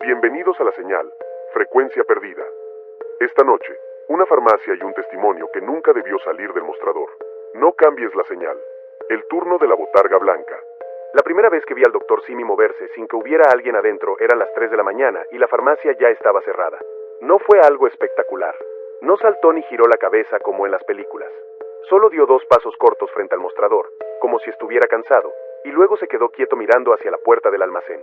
Bienvenidos a La Señal, frecuencia perdida. Esta noche, una farmacia y un testimonio que nunca debió salir del mostrador. No cambies la señal. El turno de la botarga blanca. La primera vez que vi al doctor Simi moverse sin que hubiera alguien adentro eran las 3 de la mañana y la farmacia ya estaba cerrada. No fue algo espectacular. No saltó ni giró la cabeza como en las películas. Solo dio 2 pasos cortos frente al mostrador, como si estuviera cansado, y luego se quedó quieto mirando hacia la puerta del almacén.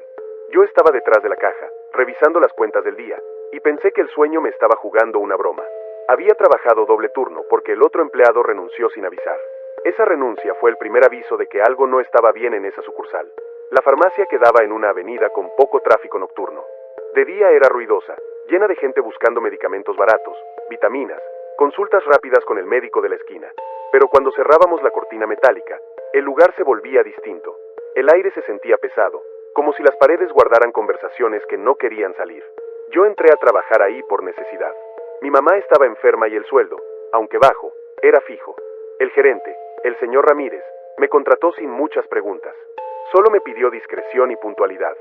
Yo estaba detrás de la caja, revisando las cuentas del día, y pensé que el sueño me estaba jugando una broma. Había trabajado doble turno porque el otro empleado renunció sin avisar. Esa renuncia fue el primer aviso de que algo no estaba bien en esa sucursal. La farmacia quedaba en una avenida con poco tráfico nocturno. De día era ruidosa, llena de gente buscando medicamentos baratos, vitaminas, consultas rápidas con el médico de la esquina. Pero cuando cerrábamos la cortina metálica, el lugar se volvía distinto. El aire se sentía pesado, como si las paredes guardaran conversaciones que no querían salir. Yo entré a trabajar ahí por necesidad. Mi mamá estaba enferma y el sueldo, aunque bajo, era fijo. El gerente, el señor Ramírez, me contrató sin muchas preguntas. Solo me pidió discreción y puntualidad.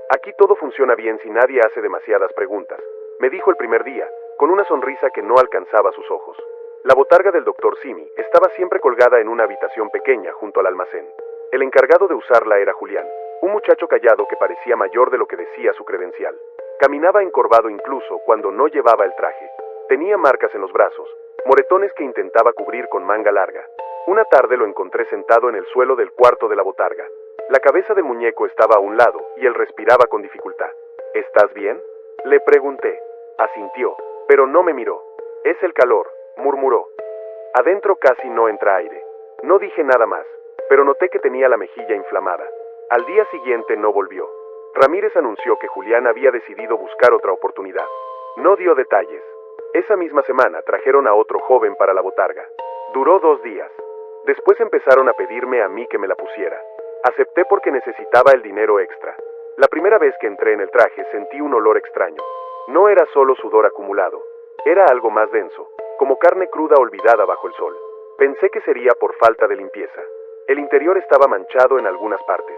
Aquí todo funciona bien si nadie hace demasiadas preguntas, me dijo el primer día, con una sonrisa que no alcanzaba sus ojos. La botarga del doctor Simi estaba siempre colgada en una habitación pequeña junto al almacén. El encargado de usarla era Julián, un muchacho callado que parecía mayor de lo que decía su credencial. Caminaba encorvado incluso cuando no llevaba el traje. Tenía marcas en los brazos, moretones que intentaba cubrir con manga larga. Una tarde lo encontré sentado en el suelo del cuarto de la botarga. La cabeza del muñeco estaba a un lado y él respiraba con dificultad. ¿Estás bien?, le pregunté. Asintió, pero no me miró. Es el calor, murmuró. Adentro casi no entra aire. No dije nada más, pero noté que tenía la mejilla inflamada. Al día siguiente no volvió. Ramírez anunció que Julián había decidido buscar otra oportunidad. No dio detalles. Esa misma semana trajeron a otro joven para la botarga. Duró 2 días. Después empezaron a pedirme a mí que me la pusiera. Acepté porque necesitaba el dinero extra. La primera vez que entré en el traje sentí un olor extraño. No era solo sudor acumulado. Era algo más denso, como carne cruda olvidada bajo el sol. Pensé que sería por falta de limpieza. El interior estaba manchado en algunas partes.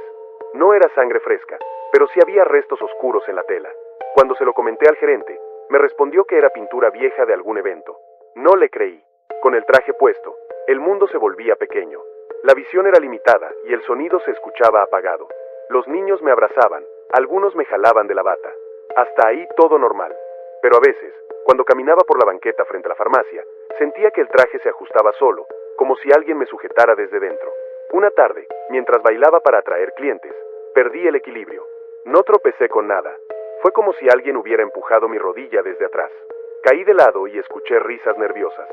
No era sangre fresca, pero sí había restos oscuros en la tela. Cuando se lo comenté al gerente, me respondió que era pintura vieja de algún evento. No le creí. Con el traje puesto, el mundo se volvía pequeño. La visión era limitada y el sonido se escuchaba apagado. Los niños me abrazaban, algunos me jalaban de la bata. Hasta ahí todo normal. Pero a veces, cuando caminaba por la banqueta frente a la farmacia, sentía que el traje se ajustaba solo, como si alguien me sujetara desde dentro. Una tarde, mientras bailaba para atraer clientes, perdí el equilibrio. No tropecé con nada. Fue como si alguien hubiera empujado mi rodilla desde atrás. Caí de lado y escuché risas nerviosas.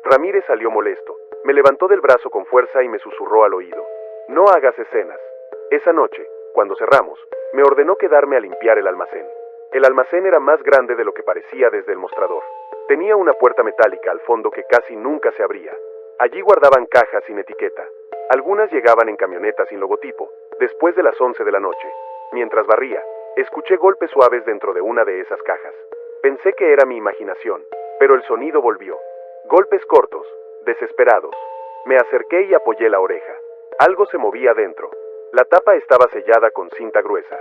Ramírez salió molesto. Me levantó del brazo con fuerza y me susurró al oído. No hagas escenas. Esa noche, cuando cerramos, me ordenó quedarme a limpiar el almacén. El almacén era más grande de lo que parecía desde el mostrador. Tenía una puerta metálica al fondo que casi nunca se abría. Allí guardaban cajas sin etiqueta. Algunas llegaban en camionetas sin logotipo, después de las 11 de la noche. Mientras barría, escuché golpes suaves dentro de una de esas cajas. Pensé que era mi imaginación, pero el sonido volvió. Golpes cortos, desesperados. Me acerqué y apoyé la oreja. Algo se movía dentro. La tapa estaba sellada con cinta gruesa.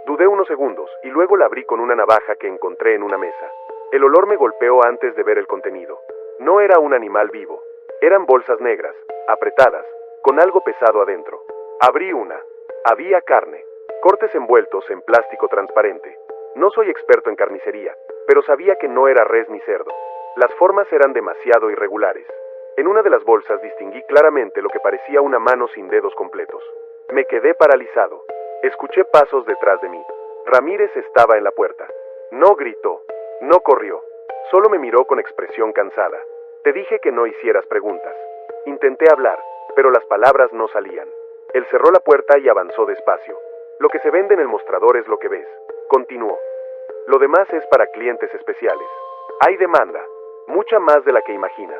Dudé unos segundos y luego la abrí con una navaja que encontré en una mesa. El olor me golpeó antes de ver el contenido. No era un animal vivo. Eran bolsas negras, apretadas, con algo pesado adentro. Abrí una. Había carne. Cortes envueltos en plástico transparente. No soy experto en carnicería, pero sabía que no era res ni cerdo. Las formas eran demasiado irregulares. En una de las bolsas distinguí claramente lo que parecía una mano sin dedos completos. Me quedé paralizado. Escuché pasos detrás de mí. Ramírez estaba en la puerta. No gritó, no corrió. Solo me miró con expresión cansada. Te dije que no hicieras preguntas. Intenté hablar, pero las palabras no salían. Él cerró la puerta y avanzó despacio. Lo que se vende en el mostrador es lo que ves. Continuó. Lo demás es para clientes especiales. Hay demanda, mucha más de la que imaginas.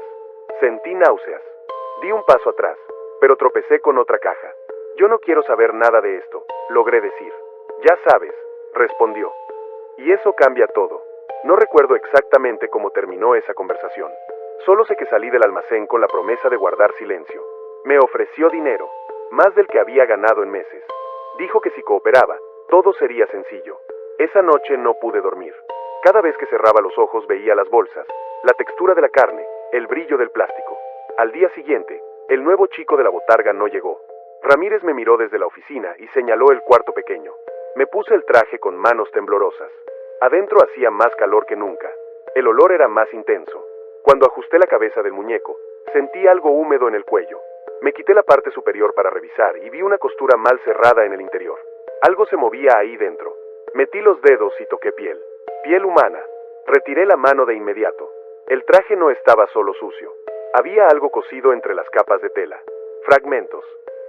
Sentí náuseas. Di un paso atrás, pero tropecé con otra caja. Yo no quiero saber nada de esto, logré decir. Ya sabes, respondió. Y eso cambia todo. No recuerdo exactamente cómo terminó esa conversación. Solo sé que salí del almacén con la promesa de guardar silencio. Me ofreció dinero, más del que había ganado en meses. Dijo que si cooperaba, todo sería sencillo. Esa noche no pude dormir. Cada vez que cerraba los ojos veía las bolsas, la textura de la carne, el brillo del plástico. Al día siguiente, el nuevo chico de la botarga no llegó. Ramírez me miró desde la oficina y señaló el cuarto pequeño. Me puse el traje con manos temblorosas. Adentro hacía más calor que nunca. El olor era más intenso. Cuando ajusté la cabeza del muñeco, sentí algo húmedo en el cuello. Me quité la parte superior para revisar y vi una costura mal cerrada en el interior. Algo se movía ahí dentro. Metí los dedos y toqué piel. Piel humana. Retiré la mano de inmediato. El traje no estaba solo sucio. Había algo cosido entre las capas de tela. Fragmentos.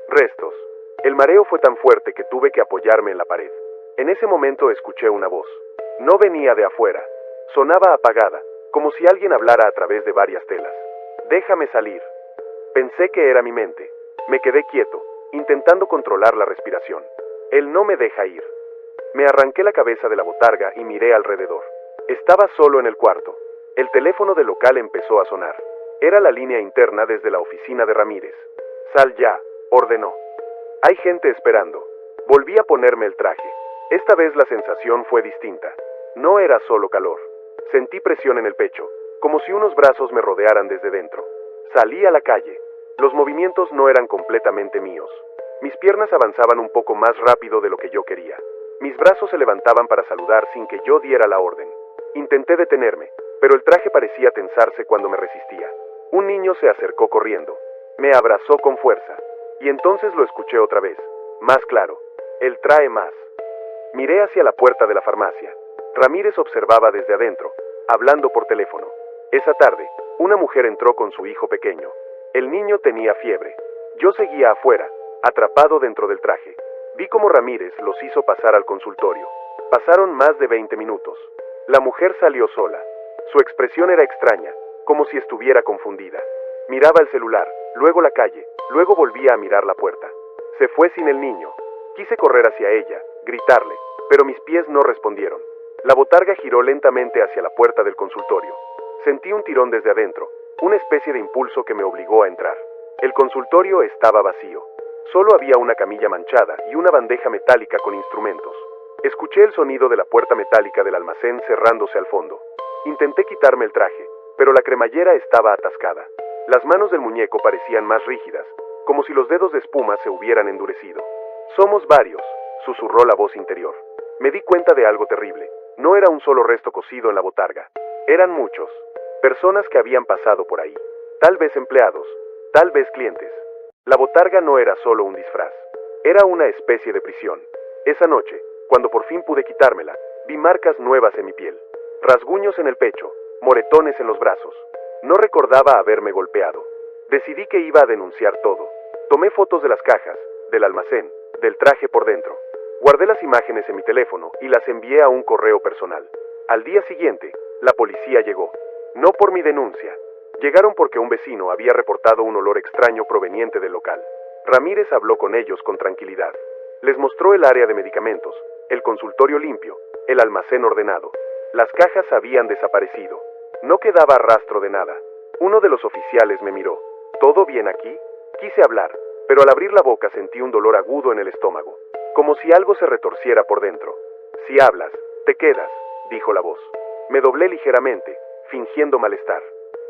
Restos. El mareo fue tan fuerte que tuve que apoyarme en la pared. En ese momento escuché una voz. No venía de afuera. Sonaba apagada, como si alguien hablara a través de varias telas. Déjame salir. Pensé que era mi mente. Me quedé quieto, intentando controlar la respiración. Él no me deja ir. Me arranqué la cabeza de la botarga y miré alrededor. Estaba solo en el cuarto. El teléfono del local empezó a sonar. Era la línea interna desde la oficina de Ramírez. Sal ya, ordenó. Hay gente esperando. Volví a ponerme el traje. Esta vez la sensación fue distinta. No era solo calor. Sentí presión en el pecho, como si unos brazos me rodearan desde dentro. Salí a la calle. Los movimientos no eran completamente míos. Mis piernas avanzaban un poco más rápido de lo que yo quería. Mis brazos se levantaban para saludar sin que yo diera la orden. Intenté detenerme, pero el traje parecía tensarse cuando me resistía. Un niño se acercó corriendo. Me abrazó con fuerza. Y entonces lo escuché otra vez, más claro. Él trae más. Miré hacia la puerta de la farmacia. Ramírez observaba desde adentro, hablando por teléfono. Esa tarde, una mujer entró con su hijo pequeño. El niño tenía fiebre. Yo seguía afuera, atrapado dentro del traje. Vi cómo Ramírez los hizo pasar al consultorio. Pasaron más de 20 minutos. La mujer salió sola. Su expresión era extraña, como si estuviera confundida. Miraba el celular, luego la calle, luego volvía a mirar la puerta. Se fue sin el niño. Quise correr hacia ella, gritarle, pero mis pies no respondieron. La botarga giró lentamente hacia la puerta del consultorio. Sentí un tirón desde adentro, una especie de impulso que me obligó a entrar. El consultorio estaba vacío. Solo había una camilla manchada y una bandeja metálica con instrumentos. Escuché el sonido de la puerta metálica del almacén cerrándose al fondo. Intenté quitarme el traje, pero la cremallera estaba atascada. Las manos del muñeco parecían más rígidas, como si los dedos de espuma se hubieran endurecido. Somos varios, susurró la voz interior. Me di cuenta de algo terrible. No era un solo resto cosido en la botarga. Eran muchos. Personas que habían pasado por ahí. Tal vez empleados, tal vez clientes. La botarga no era solo un disfraz. Era una especie de prisión. Esa noche, cuando por fin pude quitármela, vi marcas nuevas en mi piel. Rasguños en el pecho, moretones en los brazos. No recordaba haberme golpeado. Decidí que iba a denunciar todo. Tomé fotos de las cajas, del almacén, del traje por dentro. Guardé las imágenes en mi teléfono y las envié a un correo personal. Al día siguiente, la policía llegó. No por mi denuncia. Llegaron porque un vecino había reportado un olor extraño proveniente del local. Ramírez habló con ellos con tranquilidad. Les mostró el área de medicamentos, el consultorio limpio, el almacén ordenado. Las cajas habían desaparecido. No quedaba rastro de nada. Uno de los oficiales me miró. ¿Todo bien aquí? Quise hablar, pero al abrir la boca sentí un dolor agudo en el estómago, como si algo se retorciera por dentro. Si hablas, te quedas, dijo la voz. Me doblé ligeramente, fingiendo malestar.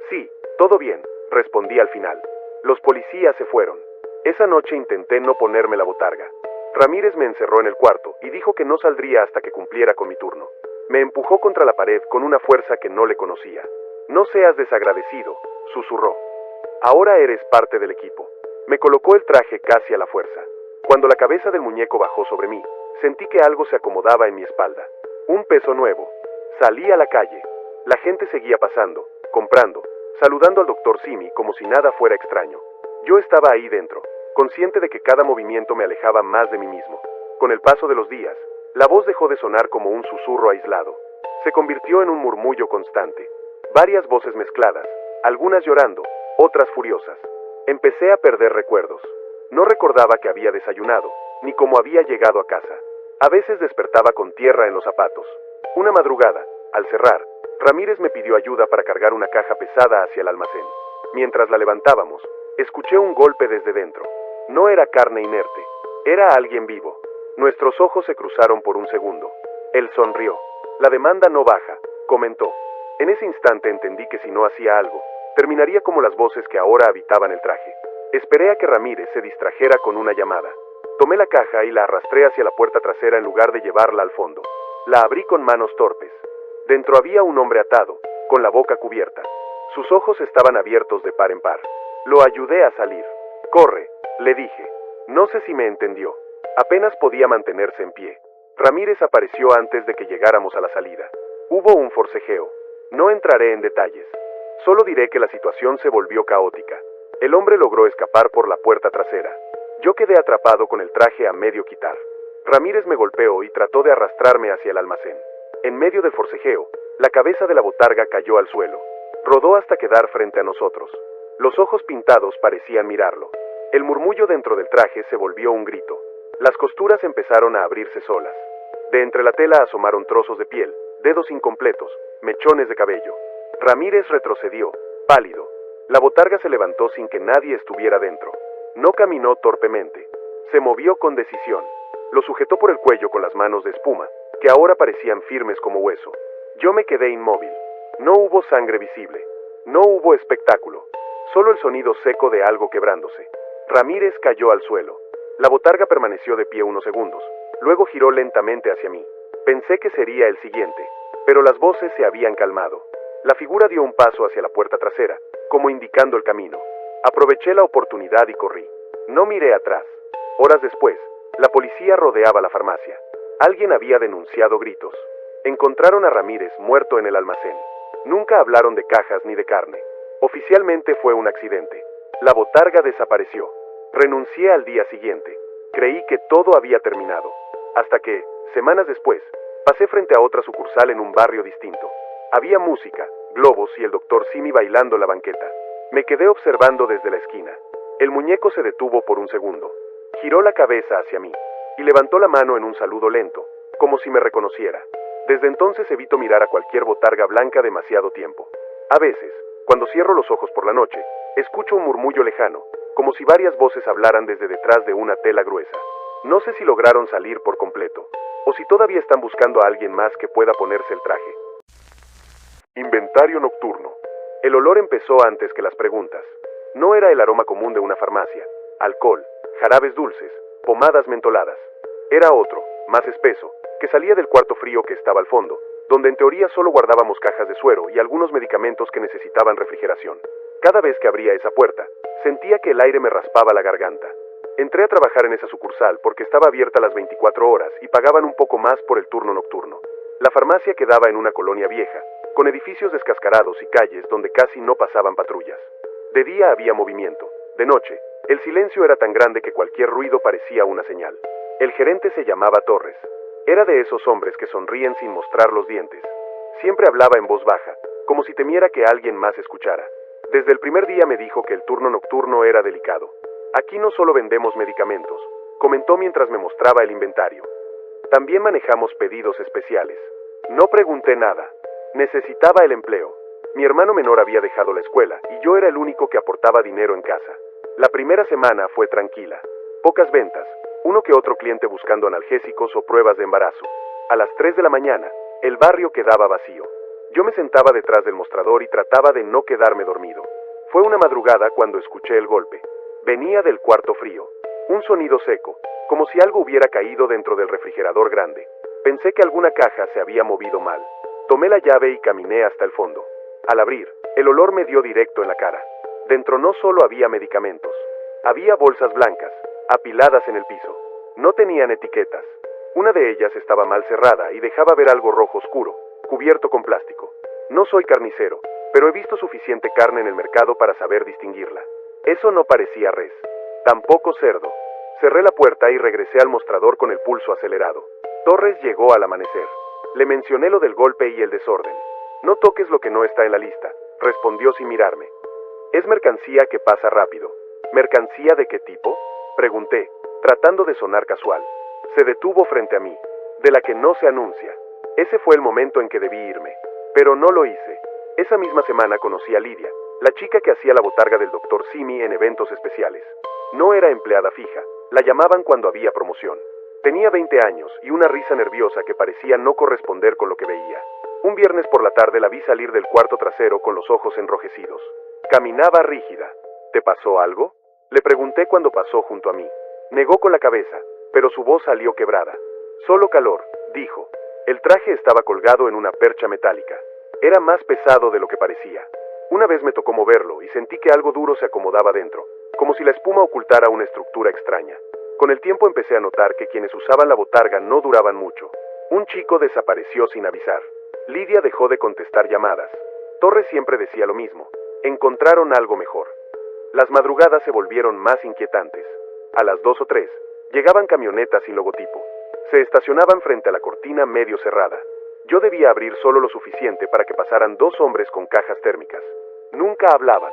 Sí, todo bien, respondí al final. Los policías se fueron. Esa noche intenté no ponerme la botarga. Ramírez me encerró en el cuarto y dijo que no saldría hasta que cumpliera con mi turno. Me empujó contra la pared con una fuerza que no le conocía. No seas desagradecido, susurró. Ahora eres parte del equipo. Me colocó el traje casi a la fuerza. Cuando la cabeza del muñeco bajó sobre mí, sentí que algo se acomodaba en mi espalda. Un peso nuevo. Salí a la calle. La gente seguía pasando, comprando, saludando al doctor Simi como si nada fuera extraño. Yo estaba ahí dentro, consciente de que cada movimiento me alejaba más de mí mismo. Con el paso de los días, la voz dejó de sonar como un susurro aislado. Se convirtió en un murmullo constante. Varias voces mezcladas, algunas llorando, otras furiosas. Empecé a perder recuerdos. No recordaba que había desayunado, ni cómo había llegado a casa. A veces despertaba con tierra en los zapatos. Una madrugada, al cerrar, Ramírez me pidió ayuda para cargar una caja pesada hacia el almacén. Mientras la levantábamos, escuché un golpe desde dentro. No era carne inerte, era alguien vivo. Nuestros ojos se cruzaron por un segundo. Él sonrió. La demanda no baja, comentó. En ese instante entendí que si no hacía algo, terminaría como las voces que ahora habitaban el traje. Esperé a que Ramírez se distrajera con una llamada. Tomé la caja y la arrastré hacia la puerta trasera en lugar de llevarla al fondo. La abrí con manos torpes. Dentro había un hombre atado, con la boca cubierta. Sus ojos estaban abiertos de par en par. Lo ayudé a salir. «Corre», le dije. No sé si me entendió. Apenas podía mantenerse en pie. Ramírez apareció antes de que llegáramos a la salida. Hubo un forcejeo. No entraré en detalles. Solo diré que la situación se volvió caótica. El hombre logró escapar por la puerta trasera. Yo quedé atrapado con el traje a medio quitar. Ramírez me golpeó y trató de arrastrarme hacia el almacén. En medio del forcejeo, la cabeza de la botarga cayó al suelo. Rodó hasta quedar frente a nosotros. Los ojos pintados parecían mirarlo. El murmullo dentro del traje se volvió un grito. Las costuras empezaron a abrirse solas. De entre la tela asomaron trozos de piel, dedos incompletos, mechones de cabello. Ramírez retrocedió, pálido. La botarga se levantó sin que nadie estuviera dentro. No caminó torpemente. Se movió con decisión. Lo sujetó por el cuello con las manos de espuma, que ahora parecían firmes como hueso. Yo me quedé inmóvil. No hubo sangre visible. No hubo espectáculo. Solo el sonido seco de algo quebrándose. Ramírez cayó al suelo. La botarga permaneció de pie unos segundos. Luego giró lentamente hacia mí. Pensé que sería el siguiente, pero las voces se habían calmado. La figura dio un paso hacia la puerta trasera, como indicando el camino. Aproveché la oportunidad y corrí. No miré atrás. Horas después, la policía rodeaba la farmacia. Alguien había denunciado gritos. Encontraron a Ramírez muerto en el almacén. Nunca hablaron de cajas ni de carne. Oficialmente fue un accidente. La botarga desapareció. Renuncié al día siguiente. Creí que todo había terminado. Hasta que, semanas después, pasé frente a otra sucursal en un barrio distinto. Había música, globos y el doctor Simi bailando en la banqueta. Me quedé observando desde la esquina. El muñeco se detuvo por un segundo. Giró la cabeza hacia mí y levantó la mano en un saludo lento, como si me reconociera. Desde entonces evito mirar a cualquier botarga blanca demasiado tiempo. A veces, cuando cierro los ojos por la noche, escucho un murmullo lejano, como si varias voces hablaran desde detrás de una tela gruesa. No sé si lograron salir por completo, o si todavía están buscando a alguien más que pueda ponerse el traje. Inventario nocturno. El olor empezó antes que las preguntas. No era el aroma común de una farmacia. Alcohol, jarabes dulces, pomadas mentoladas. Era otro, más espeso, que salía del cuarto frío que estaba al fondo, donde en teoría solo guardábamos cajas de suero y algunos medicamentos que necesitaban refrigeración. Cada vez que abría esa puerta, sentía que el aire me raspaba la garganta. Entré a trabajar en esa sucursal porque estaba abierta las 24 horas y pagaban un poco más por el turno nocturno. La farmacia quedaba en una colonia vieja, con edificios descascarados y calles donde casi no pasaban patrullas. De día había movimiento. De noche, el silencio era tan grande que cualquier ruido parecía una señal. El gerente se llamaba Torres. Era de esos hombres que sonríen sin mostrar los dientes. Siempre hablaba en voz baja, como si temiera que alguien más escuchara. Desde el primer día me dijo que el turno nocturno era delicado. Aquí no solo vendemos medicamentos, comentó mientras me mostraba el inventario. También manejamos pedidos especiales. No pregunté nada. Necesitaba el empleo. Mi hermano menor había dejado la escuela y yo era el único que aportaba dinero en casa. La primera semana fue tranquila. Pocas ventas, uno que otro cliente buscando analgésicos o pruebas de embarazo. A las 3 de la mañana, el barrio quedaba vacío. Yo me sentaba detrás del mostrador y trataba de no quedarme dormido. Fue una madrugada cuando escuché el golpe. Venía del cuarto frío. Un sonido seco, como si algo hubiera caído dentro del refrigerador grande. Pensé que alguna caja se había movido mal. Tomé la llave y caminé hasta el fondo. Al abrir, el olor me dio directo en la cara. Dentro no solo había medicamentos. Había bolsas blancas, apiladas en el piso. No tenían etiquetas. Una de ellas estaba mal cerrada y dejaba ver algo rojo oscuro, cubierto con plástico. No soy carnicero, pero he visto suficiente carne en el mercado para saber distinguirla. Eso no parecía res. Tampoco cerdo. Cerré la puerta y regresé al mostrador con el pulso acelerado. Torres llegó al amanecer. Le mencioné lo del golpe y el desorden. No toques lo que no está en la lista, respondió sin mirarme. Es mercancía que pasa rápido. ¿Mercancía de qué tipo?, pregunté, tratando de sonar casual. Se detuvo frente a mí. De la que no se anuncia. Ese fue el momento en que debí irme. Pero no lo hice. Esa misma semana conocí a Lidia, la chica que hacía la botarga del doctor Simi en eventos especiales. No era empleada fija. La llamaban cuando había promoción. Tenía 20 años y una risa nerviosa que parecía no corresponder con lo que veía. Un viernes por la tarde la vi salir del cuarto trasero con los ojos enrojecidos. Caminaba rígida. ¿Te pasó algo?, le pregunté cuando pasó junto a mí. Negó con la cabeza, pero su voz salió quebrada. Solo calor, dijo. El traje estaba colgado en una percha metálica. Era más pesado de lo que parecía. Una vez me tocó moverlo y sentí que algo duro se acomodaba dentro, como si la espuma ocultara una estructura extraña. Con el tiempo empecé a notar que quienes usaban la botarga no duraban mucho. Un chico desapareció sin avisar. Lidia dejó de contestar llamadas. Torres siempre decía lo mismo. Encontraron algo mejor. Las madrugadas se volvieron más inquietantes. A las 2 o 3, llegaban camionetas sin logotipo. Se estacionaban frente a la cortina medio cerrada. Yo debía abrir solo lo suficiente para que pasaran 2 hombres con cajas térmicas. Nunca hablaban.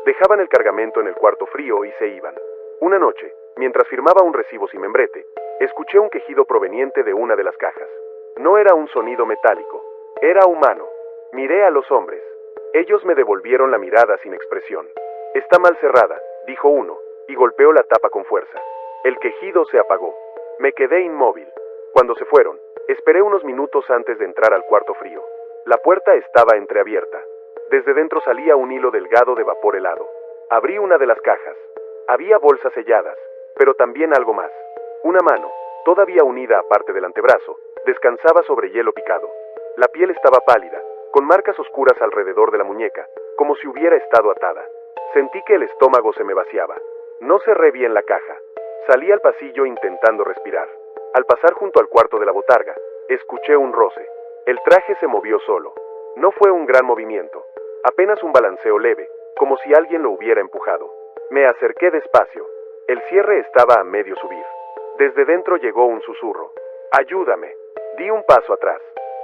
Dejaban el cargamento en el cuarto frío y se iban. Una noche, mientras firmaba un recibo sin membrete, escuché un quejido proveniente de una de las cajas. No era un sonido metálico, era humano. Miré a los hombres. Ellos me devolvieron la mirada sin expresión. Está mal cerrada, dijo uno, y golpeó la tapa con fuerza. El quejido se apagó. Me quedé inmóvil. Cuando se fueron, esperé unos minutos antes de entrar al cuarto frío. La puerta estaba entreabierta. Desde dentro salía un hilo delgado de vapor helado. Abrí una de las cajas. Había bolsas selladas, pero también algo más. Una mano, todavía unida aparte del antebrazo, descansaba sobre hielo picado. La piel estaba pálida, con marcas oscuras alrededor de la muñeca, como si hubiera estado atada. Sentí que el estómago se me vaciaba. No cerré bien la caja. Salí al pasillo intentando respirar. Al pasar junto al cuarto de la botarga, escuché un roce. El traje se movió solo. No fue un gran movimiento, apenas un balanceo leve, como si alguien lo hubiera empujado. Me acerqué despacio. El cierre estaba a medio subir. Desde dentro llegó un susurro. «Ayúdame». Di un paso atrás.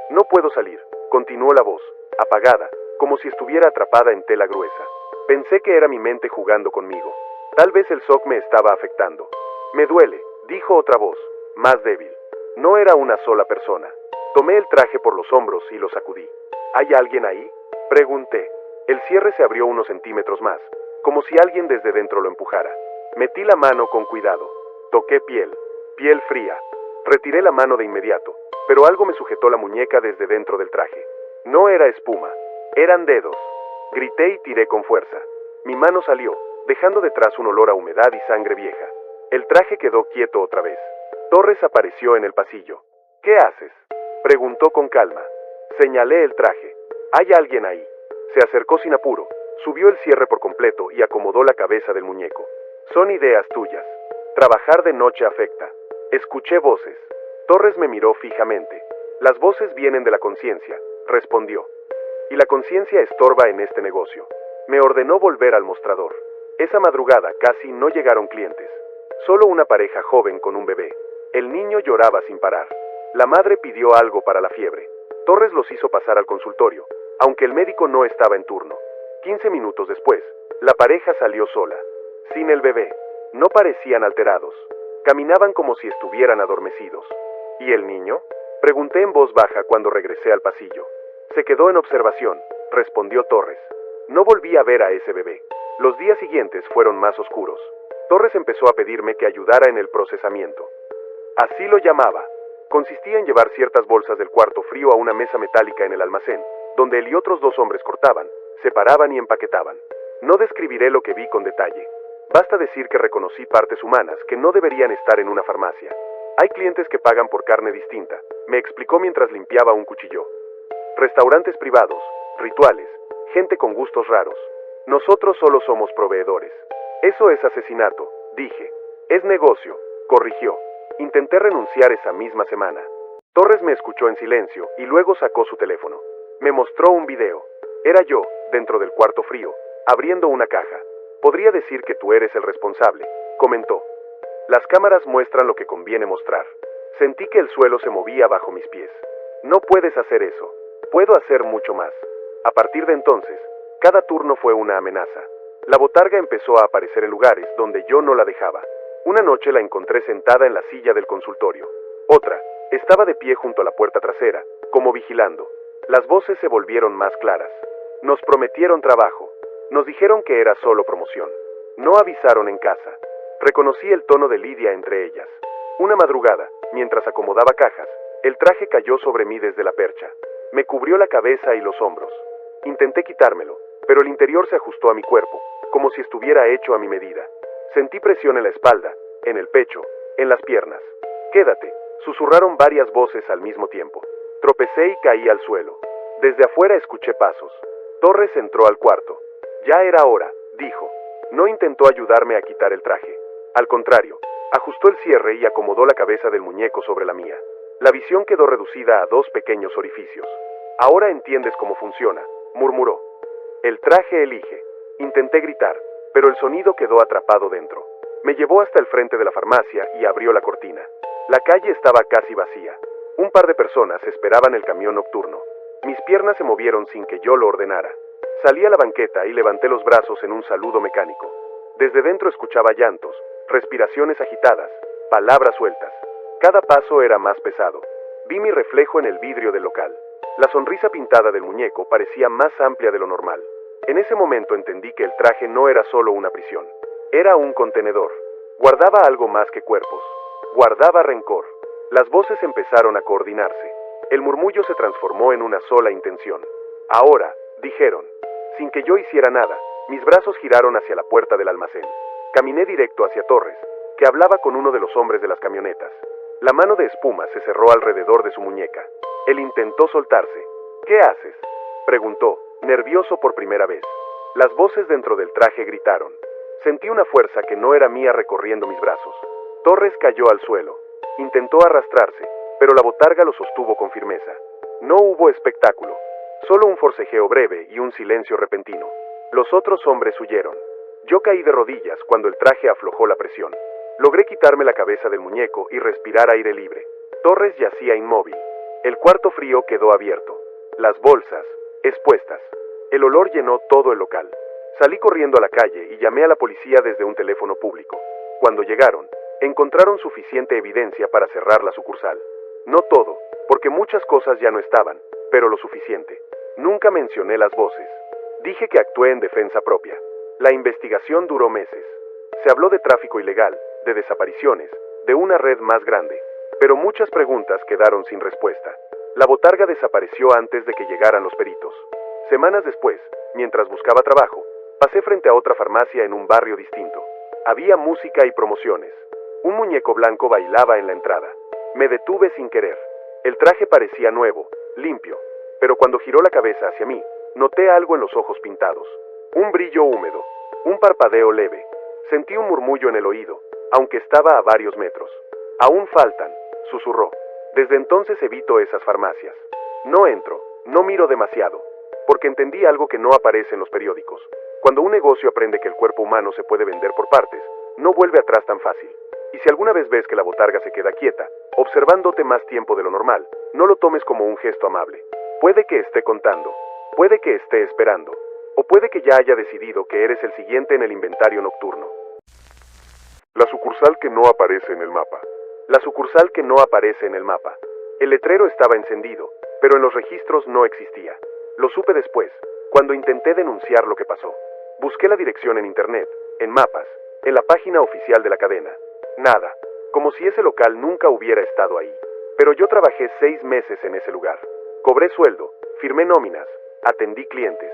«No puedo salir», continuó la voz, apagada, como si estuviera atrapada en tela gruesa. Pensé que era mi mente jugando conmigo. Tal vez el shock me estaba afectando. «Me duele», dijo otra voz, más débil. No era una sola persona. Tomé el traje por los hombros y lo sacudí. «¿Hay alguien ahí?», pregunté. El cierre se abrió unos centímetros más, como si alguien desde dentro lo empujara. Metí la mano con cuidado. Toqué piel fría. Retiré la mano de inmediato, pero algo me sujetó la muñeca desde dentro del traje. No era espuma, eran dedos. Grité y tiré con fuerza. Mi mano salió, dejando detrás un olor a humedad y sangre vieja. El traje quedó quieto otra vez. Torres apareció en el pasillo. «¿Qué haces?», preguntó con calma. Señalé el traje. «¿Hay alguien ahí?». Se acercó sin apuro, subió el cierre por completo y acomodó la cabeza del muñeco. «Son ideas tuyas. Trabajar de noche afecta». Escuché voces. Torres me miró fijamente. «Las voces vienen de la conciencia», respondió. «Y la conciencia estorba en este negocio». Me ordenó volver al mostrador. Esa madrugada casi no llegaron clientes. Solo una pareja joven con un bebé. El niño lloraba sin parar. La madre pidió algo para la fiebre. Torres los hizo pasar al consultorio, aunque el médico no estaba en turno. 15 minutos después, la pareja salió sola, sin el bebé. No parecían alterados. Caminaban como si estuvieran adormecidos. ¿Y el niño?, pregunté en voz baja cuando regresé al pasillo. Se quedó en observación, respondió Torres. No volví a ver a ese bebé. Los días siguientes fueron más oscuros. Torres empezó a pedirme que ayudara en el procesamiento. Así lo llamaba. Consistía en llevar ciertas bolsas del cuarto frío a una mesa metálica en el almacén, donde él y otros 2 hombres cortaban, separaban y empaquetaban. No describiré lo que vi con detalle. Basta decir que reconocí partes humanas que no deberían estar en una farmacia. Hay clientes que pagan por carne distinta, me explicó mientras limpiaba un cuchillo. Restaurantes privados, rituales, gente con gustos raros. Nosotros solo somos proveedores. Eso es asesinato, dije. Es negocio, corrigió. Intenté renunciar esa misma semana. Torres me escuchó en silencio y luego sacó su teléfono. Me mostró un video. Era yo, dentro del cuarto frío, abriendo una caja. «Podría decir que tú eres el responsable», comentó. «Las cámaras muestran lo que conviene mostrar». Sentí que el suelo se movía bajo mis pies. «No puedes hacer eso. Puedo hacer mucho más». A partir de entonces, cada turno fue una amenaza. La botarga empezó a aparecer en lugares donde yo no la dejaba. Una noche la encontré sentada en la silla del consultorio. Otra, estaba de pie junto a la puerta trasera, como vigilando. Las voces se volvieron más claras. Nos prometieron trabajo. Nos dijeron que era solo promoción. No avisaron en casa. Reconocí el tono de Lidia entre ellas. Una madrugada, mientras acomodaba cajas, el traje cayó sobre mí desde la percha. Me cubrió la cabeza y los hombros. Intenté quitármelo, pero el interior se ajustó a mi cuerpo, como si estuviera hecho a mi medida. Sentí presión en la espalda, en el pecho, en las piernas. «Quédate», susurraron varias voces al mismo tiempo. Tropecé y caí al suelo. Desde afuera escuché pasos. Torres entró al cuarto. «Ya era hora», dijo. No intentó ayudarme a quitar el traje. Al contrario, ajustó el cierre y acomodó la cabeza del muñeco sobre la mía. La visión quedó reducida a 2 pequeños orificios. «Ahora entiendes cómo funciona», murmuró. «El traje elige». Intenté gritar, pero el sonido quedó atrapado dentro. Me llevó hasta el frente de la farmacia y abrió la cortina. La calle estaba casi vacía. Un par de personas esperaban el camión nocturno. Mis piernas se movieron sin que yo lo ordenara. Salí a la banqueta y levanté los brazos en un saludo mecánico. Desde dentro escuchaba llantos, respiraciones agitadas, palabras sueltas. Cada paso era más pesado. Vi mi reflejo en el vidrio del local. La sonrisa pintada del muñeco parecía más amplia de lo normal. En ese momento entendí que el traje no era solo una prisión. Era un contenedor. Guardaba algo más que cuerpos. Guardaba rencor. Las voces empezaron a coordinarse. El murmullo se transformó en una sola intención. «Ahora», dijeron. Sin que yo hiciera nada, mis brazos giraron hacia la puerta del almacén. Caminé directo hacia Torres, que hablaba con uno de los hombres de las camionetas. La mano de espuma se cerró alrededor de su muñeca. Él intentó soltarse. «¿Qué haces?», preguntó, nervioso por primera vez. Las voces dentro del traje gritaron. Sentí una fuerza que no era mía recorriendo mis brazos. Torres cayó al suelo. Intentó arrastrarse, pero la botarga lo sostuvo con firmeza. No hubo espectáculo, solo un forcejeo breve y un silencio repentino. Los otros hombres huyeron. Yo caí de rodillas cuando el traje aflojó la presión. Logré quitarme la cabeza del muñeco y respirar aire libre. Torres yacía inmóvil. El cuarto frío quedó abierto. Las bolsas, expuestas. El olor llenó todo el local. Salí corriendo a la calle y llamé a la policía desde un teléfono público. Cuando llegaron, encontraron suficiente evidencia para cerrar la sucursal. No todo, porque muchas cosas ya no estaban, pero lo suficiente. Nunca mencioné las voces. Dije que actué en defensa propia. La investigación duró meses. Se habló de tráfico ilegal, de desapariciones, de una red más grande. Pero muchas preguntas quedaron sin respuesta. La botarga desapareció antes de que llegaran los peritos. Semanas después, mientras buscaba trabajo, pasé frente a otra farmacia en un barrio distinto. Había música y promociones. Un muñeco blanco bailaba en la entrada. Me detuve sin querer. El traje parecía nuevo, limpio, pero cuando giró la cabeza hacia mí, noté algo en los ojos pintados. Un brillo húmedo, un parpadeo leve. Sentí un murmullo en el oído, aunque estaba a varios metros. «Aún faltan», susurró. Desde entonces evito esas farmacias. No entro, no miro demasiado, porque entendí algo que no aparece en los periódicos. Cuando un negocio aprende que el cuerpo humano se puede vender por partes, no vuelve atrás tan fácil. Y si alguna vez ves que la botarga se queda quieta, observándote más tiempo de lo normal, no lo tomes como un gesto amable. Puede que esté contando, puede que esté esperando, o puede que ya haya decidido que eres el siguiente en el inventario nocturno. La sucursal que no aparece en el mapa. La sucursal que no aparece en el mapa. El letrero estaba encendido, pero en los registros no existía. Lo supe después, cuando intenté denunciar lo que pasó. Busqué la dirección en internet, en mapas, en la página oficial de la cadena. Nada, como si ese local nunca hubiera estado ahí. Pero yo trabajé 6 meses en ese lugar. Cobré sueldo, firmé nóminas, atendí clientes.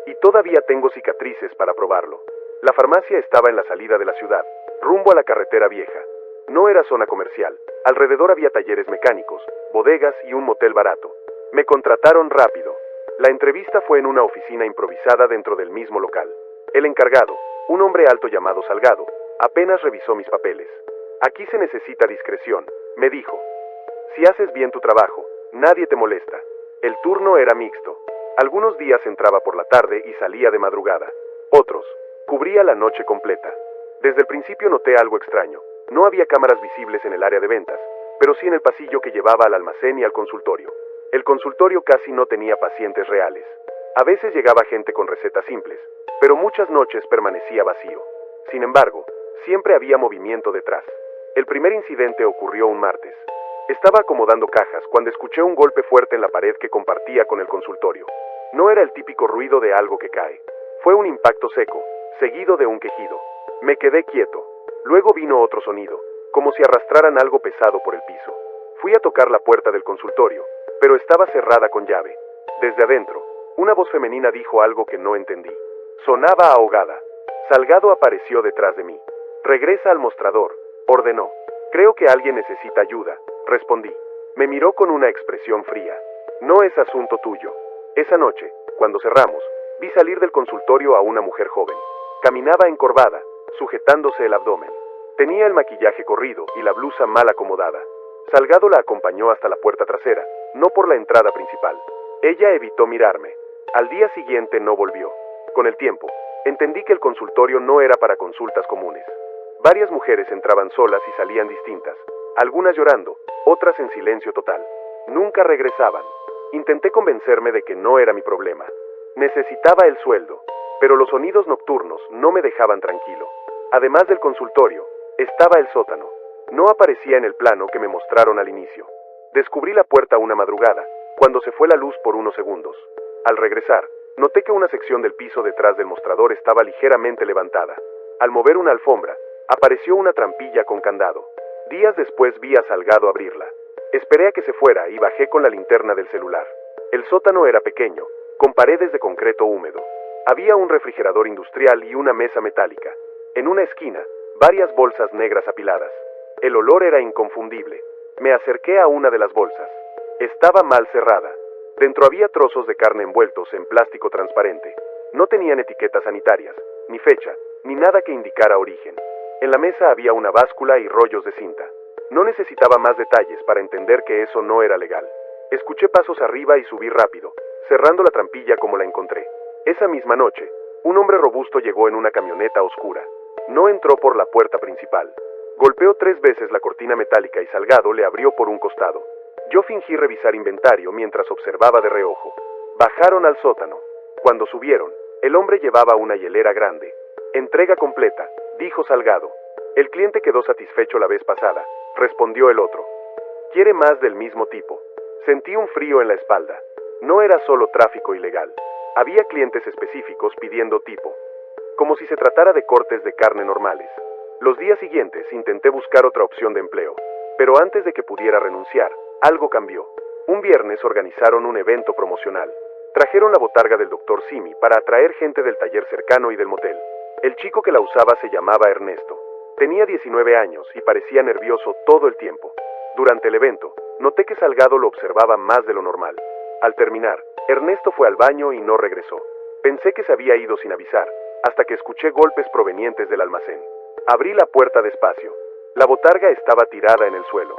Y todavía tengo cicatrices para probarlo. La farmacia estaba en la salida de la ciudad, rumbo a la carretera vieja. No era zona comercial. Alrededor había talleres mecánicos, bodegas y un motel barato. Me contrataron rápido. La entrevista fue en una oficina improvisada dentro del mismo local. El encargado, un hombre alto llamado Salgado, apenas revisó mis papeles. «Aquí se necesita discreción», me dijo. «Si haces bien tu trabajo, nadie te molesta». El turno era mixto. Algunos días entraba por la tarde y salía de madrugada. Otros, cubría la noche completa. Desde el principio noté algo extraño. No había cámaras visibles en el área de ventas, pero sí en el pasillo que llevaba al almacén y al consultorio. El consultorio casi no tenía pacientes reales. A veces llegaba gente con recetas simples, pero muchas noches permanecía vacío. Sin embargo, siempre había movimiento detrás. El primer incidente ocurrió un martes. Estaba acomodando cajas cuando escuché un golpe fuerte en la pared que compartía con el consultorio. No era el típico ruido de algo que cae. Fue un impacto seco, seguido de un quejido. Me quedé quieto. Luego vino otro sonido. como si arrastraran algo pesado por el piso. Fui a tocar la puerta del consultorio, pero estaba cerrada con llave. Desde adentro, una voz femenina dijo algo que no entendí. Sonaba ahogada. Salgado apareció detrás de mí. Regresa al mostrador, ordenó. Creo que alguien necesita ayuda, respondí. Me miró con una expresión fría. No es asunto tuyo. Esa noche, cuando cerramos, vi salir del consultorio a una mujer joven. Caminaba encorvada, sujetándose el abdomen. Tenía el maquillaje corrido y la blusa mal acomodada. Salgado la acompañó hasta la puerta trasera, no por la entrada principal. Ella evitó mirarme. Al día siguiente no volvió. Con el tiempo, entendí que el consultorio no era para consultas comunes. Varias mujeres entraban solas y salían distintas, algunas llorando, otras en silencio total. Nunca regresaban. Intenté convencerme de que no era mi problema. Necesitaba el sueldo, pero los sonidos nocturnos no me dejaban tranquilo. Además del consultorio, estaba el sótano. No aparecía en el plano que me mostraron al inicio. Descubrí la puerta una madrugada, cuando se fue la luz por unos segundos. Al regresar, noté que una sección del piso detrás del mostrador estaba ligeramente levantada. Al mover una alfombra, apareció una trampilla con candado. Días después vi a Salgado abrirla. Esperé a que se fuera y bajé con la linterna del celular. El sótano era pequeño, con paredes de concreto húmedo. Había un refrigerador industrial y una mesa metálica. En una esquina, varias bolsas negras apiladas. El olor era inconfundible. Me acerqué a una de las bolsas. Estaba mal cerrada. Dentro había trozos de carne envueltos en plástico transparente. No tenían etiquetas sanitarias, ni fecha, ni nada que indicara origen. En la mesa había una báscula y rollos de cinta. No necesitaba más detalles para entender que eso no era legal. Escuché pasos arriba y subí rápido, cerrando la trampilla como la encontré. Esa misma noche, un hombre robusto llegó en una camioneta oscura. No entró por la puerta principal. Golpeó 3 veces la cortina metálica y Salgado le abrió por un costado. Yo fingí revisar inventario mientras observaba de reojo. Bajaron al sótano. Cuando subieron, el hombre llevaba una hielera grande. Entrega completa, dijo Salgado. El cliente quedó satisfecho la vez pasada, respondió el otro. ¿Quiere más del mismo tipo? Sentí un frío en la espalda. No era solo tráfico ilegal. Había clientes específicos pidiendo tipo, como si se tratara de cortes de carne normales. Los días siguientes intenté buscar otra opción de empleo, pero antes de que pudiera renunciar, algo cambió. Un viernes organizaron un evento promocional. Trajeron la botarga del Dr. Simi para atraer gente del taller cercano y del motel. El chico que la usaba se llamaba Ernesto. Tenía 19 años y parecía nervioso todo el tiempo. Durante el evento, noté que Salgado lo observaba más de lo normal. Al terminar, Ernesto fue al baño y no regresó. Pensé que se había ido sin avisar, hasta que escuché golpes provenientes del almacén. Abrí la puerta despacio. La botarga estaba tirada en el suelo.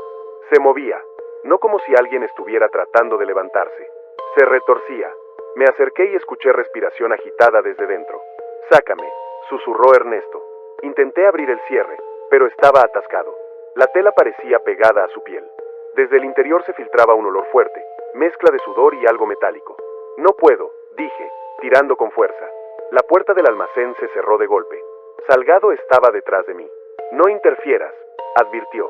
Se movía, no como si alguien estuviera tratando de levantarse. Se retorcía. Me acerqué y escuché respiración agitada desde dentro. «Sácame», susurró Ernesto. Intenté abrir el cierre, pero estaba atascado. La tela parecía pegada a su piel. Desde el interior se filtraba un olor fuerte, mezcla de sudor y algo metálico. «No puedo», dije, tirando con fuerza. La puerta del almacén se cerró de golpe. Salgado estaba detrás de mí. «No interfieras», advirtió.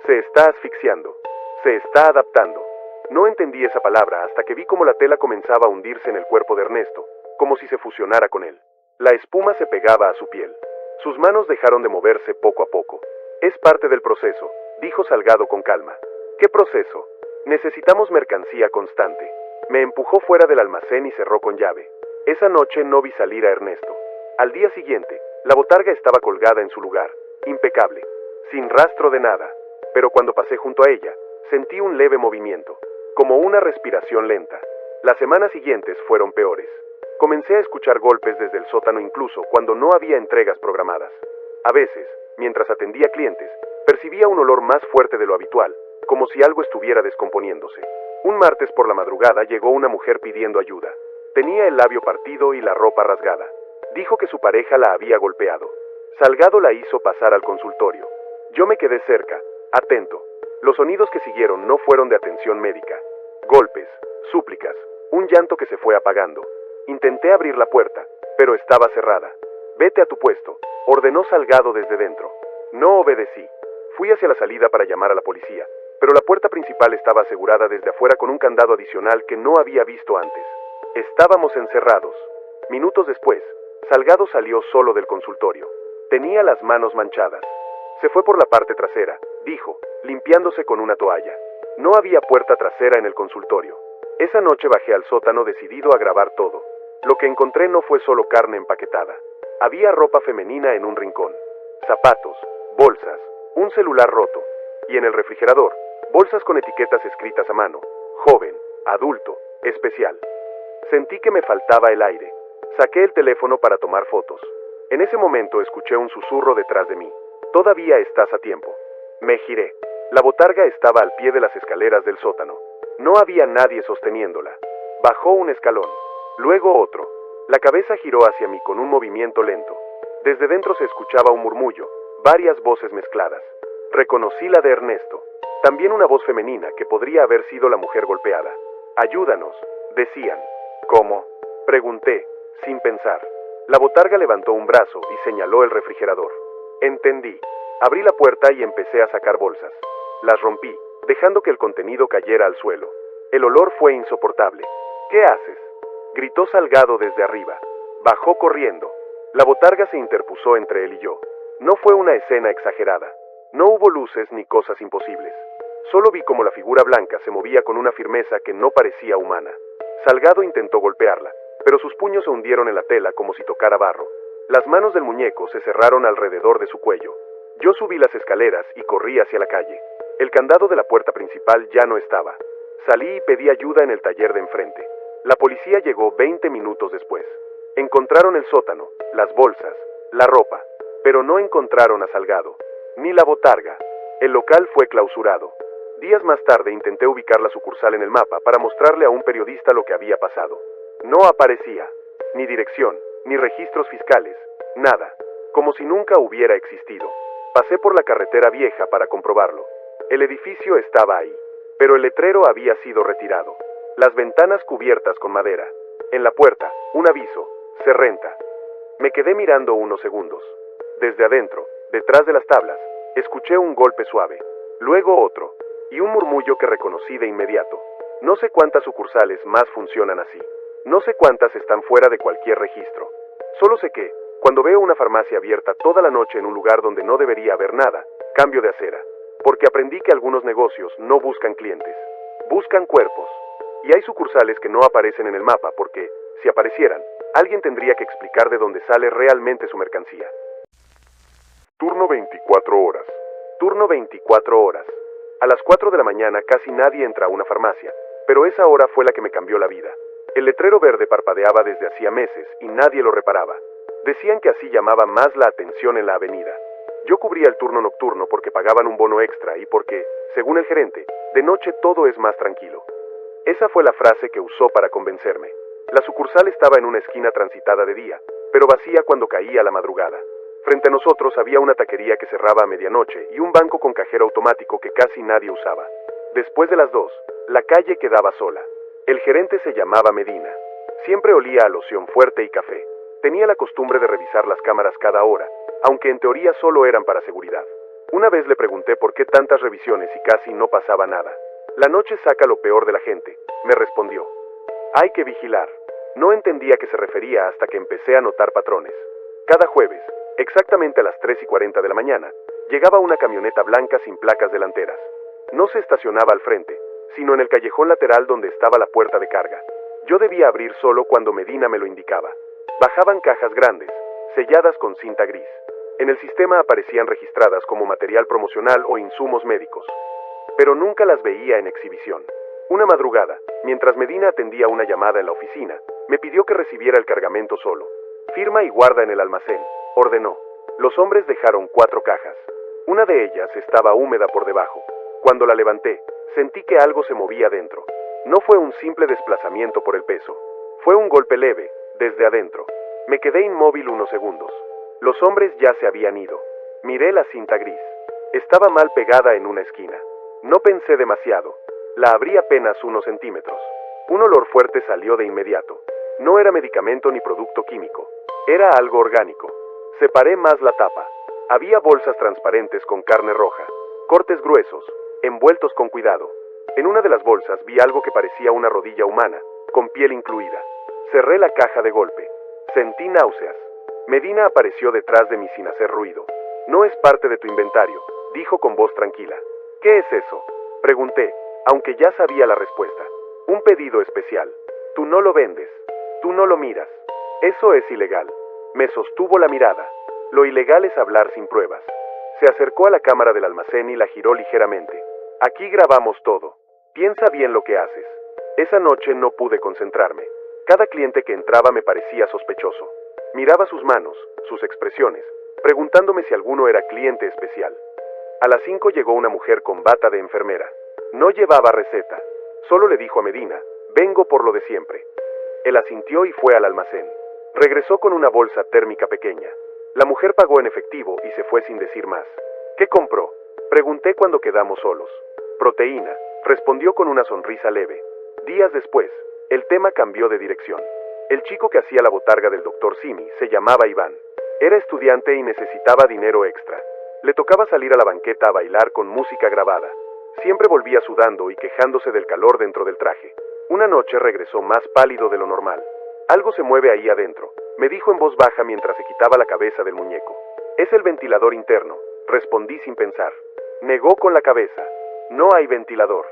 «Se está asfixiando. Se está adaptando». No entendí esa palabra hasta que vi cómo la tela comenzaba a hundirse en el cuerpo de Ernesto, como si se fusionara con él. La espuma se pegaba a su piel. Sus manos dejaron de moverse poco a poco. «Es parte del proceso», dijo Salgado con calma. «¿Qué proceso?» «Necesitamos mercancía constante». Me empujó fuera del almacén y cerró con llave. Esa noche no vi salir a Ernesto. Al día siguiente, la botarga estaba colgada en su lugar, impecable, sin rastro de nada. Pero cuando pasé junto a ella, sentí un leve movimiento, como una respiración lenta. Las semanas siguientes fueron peores. Comencé a escuchar golpes desde el sótano incluso cuando no había entregas programadas. A veces, mientras atendía clientes, percibía un olor más fuerte de lo habitual, como si algo estuviera descomponiéndose. Un martes por la madrugada llegó una mujer pidiendo ayuda. Tenía el labio partido y la ropa rasgada. Dijo que su pareja la había golpeado. Salgado la hizo pasar al consultorio. Yo me quedé cerca, atento. Los sonidos que siguieron no fueron de atención médica. Golpes, súplicas, un llanto que se fue apagando. Intenté abrir la puerta, pero estaba cerrada. «Vete a tu puesto», ordenó Salgado desde dentro. No obedecí. Fui hacia la salida para llamar a la policía, pero la puerta principal estaba asegurada desde afuera con un candado adicional que no había visto antes. Estábamos encerrados. Minutos después, Salgado salió solo del consultorio. Tenía las manos manchadas. Se fue por la parte trasera, dijo, limpiándose con una toalla. No había puerta trasera en el consultorio. Esa noche bajé al sótano decidido a grabar todo. Lo que encontré no fue solo carne empaquetada. Había ropa femenina en un rincón, zapatos, bolsas, un celular roto, y en el refrigerador, bolsas con etiquetas escritas a mano, joven, adulto, especial. Sentí que me faltaba el aire. Saqué el teléfono para tomar fotos. En ese momento escuché un susurro detrás de mí. Todavía estás a tiempo. Me giré. La botarga estaba al pie de las escaleras del sótano. No había nadie sosteniéndola. Bajó un escalón, luego otro. La cabeza giró hacia mí con un movimiento lento. Desde dentro se escuchaba un murmullo, varias voces mezcladas. Reconocí la de Ernesto. También una voz femenina que podría haber sido la mujer golpeada. Ayúdanos, decían. ¿Cómo? Pregunté, sin pensar. La botarga levantó un brazo y señaló el refrigerador. Entendí. Abrí la puerta y empecé a sacar bolsas. Las rompí, dejando que el contenido cayera al suelo. El olor fue insoportable. ¿Qué haces?, gritó Salgado desde arriba. Bajó corriendo. La botarga se interpuso entre él y yo. No fue una escena exagerada. No hubo luces ni cosas imposibles. Solo vi cómo la figura blanca se movía con una firmeza que no parecía humana. Salgado intentó golpearla, pero sus puños se hundieron en la tela como si tocara barro. Las manos del muñeco se cerraron alrededor de su cuello. Yo subí las escaleras y corrí hacia la calle. El candado de la puerta principal ya no estaba. Salí y pedí ayuda en el taller de enfrente. La policía llegó 20 minutos después. Encontraron el sótano, las bolsas, la ropa, pero no encontraron a Salgado, ni la botarga. El local fue clausurado. Días más tarde intenté ubicar la sucursal en el mapa para mostrarle a un periodista lo que había pasado. No aparecía, ni dirección, ni registros fiscales, nada, como si nunca hubiera existido. Pasé por la carretera vieja para comprobarlo. El edificio estaba ahí, pero el letrero había sido retirado. Las ventanas cubiertas con madera. En la puerta, un aviso: se renta. Me quedé mirando unos segundos. Desde adentro, detrás de las tablas, escuché un golpe suave, luego otro, y un murmullo que reconocí de inmediato. No sé cuántas sucursales más funcionan así. No sé cuántas están fuera de cualquier registro. Solo sé que, cuando veo una farmacia abierta toda la noche en un lugar donde no debería haber nada, cambio de acera. Porque aprendí que algunos negocios no buscan clientes, buscan cuerpos. Y hay sucursales que no aparecen en el mapa porque, si aparecieran, alguien tendría que explicar de dónde sale realmente su mercancía. Turno 24 horas. Turno 24 horas. A las 4 de la mañana casi nadie entra a una farmacia, pero esa hora fue la que me cambió la vida. El letrero verde parpadeaba desde hacía meses y nadie lo reparaba. Decían que así llamaba más la atención en la avenida. Yo cubría el turno nocturno porque pagaban un bono extra y porque, según el gerente, de noche todo es más tranquilo. Esa fue la frase que usó para convencerme. La sucursal estaba en una esquina transitada de día, pero vacía cuando caía la madrugada. Frente a nosotros había una taquería que cerraba a medianoche y un banco con cajero automático que casi nadie usaba. Después de las 2, la calle quedaba sola. El gerente se llamaba Medina. Siempre olía a loción fuerte y café. Tenía la costumbre de revisar las cámaras cada hora, aunque en teoría solo eran para seguridad. Una vez le pregunté por qué tantas revisiones y casi no pasaba nada. La noche saca lo peor de la gente, me respondió. Hay que vigilar. No entendía a qué se refería hasta que empecé a notar patrones. Cada jueves, exactamente a las 3:40 de la mañana, llegaba una camioneta blanca sin placas delanteras. No se estacionaba al frente, sino en el callejón lateral donde estaba la puerta de carga. Yo debía abrir solo cuando Medina me lo indicaba. Bajaban cajas grandes, selladas con cinta gris. En el sistema aparecían registradas como material promocional o insumos médicos, pero nunca las veía en exhibición. Una madrugada, mientras Medina atendía una llamada en la oficina, me pidió que recibiera el cargamento solo. Firma y guarda en el almacén, ordenó. Los hombres dejaron 4 cajas. Una de ellas estaba húmeda por debajo. Cuando la levanté, sentí que algo se movía dentro. No fue un simple desplazamiento por el peso. Fue un golpe leve, desde adentro. Me quedé inmóvil unos segundos. Los hombres ya se habían ido. Miré la cinta gris. Estaba mal pegada en una esquina. No pensé demasiado. La abrí apenas unos centímetros. Un olor fuerte salió de inmediato. No era medicamento ni producto químico. Era algo orgánico. Separé más la tapa. Había bolsas transparentes con carne roja. Cortes gruesos, envueltos con cuidado. En una de las bolsas vi algo que parecía una rodilla humana, con piel incluida. Cerré la caja de golpe. Sentí náuseas. Medina apareció detrás de mí sin hacer ruido. No es parte de tu inventario, dijo con voz tranquila. ¿Qué es eso? Pregunté, aunque ya sabía la respuesta. Un pedido especial. Tú no lo vendes. Tú no lo miras. Eso es ilegal. Me sostuvo la mirada. Lo ilegal es hablar sin pruebas. Se acercó a la cámara del almacén y la giró ligeramente. Aquí grabamos todo. Piensa bien lo que haces. Esa noche no pude concentrarme. Cada cliente que entraba me parecía sospechoso. Miraba sus manos, sus expresiones, preguntándome si alguno era cliente especial. A las 5 llegó una mujer con bata de enfermera. No llevaba receta. Solo le dijo a Medina, vengo por lo de siempre. Él asintió y fue al almacén. Regresó con una bolsa térmica pequeña. La mujer pagó en efectivo y se fue sin decir más. ¿Qué compró? Pregunté cuando quedamos solos. Proteína, respondió con una sonrisa leve. Días después, el tema cambió de dirección. El chico que hacía la botarga del doctor Simi se llamaba Iván. Era estudiante y necesitaba dinero extra. Le tocaba salir a la banqueta a bailar con música grabada. Siempre volvía sudando y quejándose del calor dentro del traje. Una noche regresó más pálido de lo normal. Algo se mueve ahí adentro, me dijo en voz baja mientras se quitaba la cabeza del muñeco. Es el ventilador interno, respondí sin pensar. Negó con la cabeza. No hay ventilador.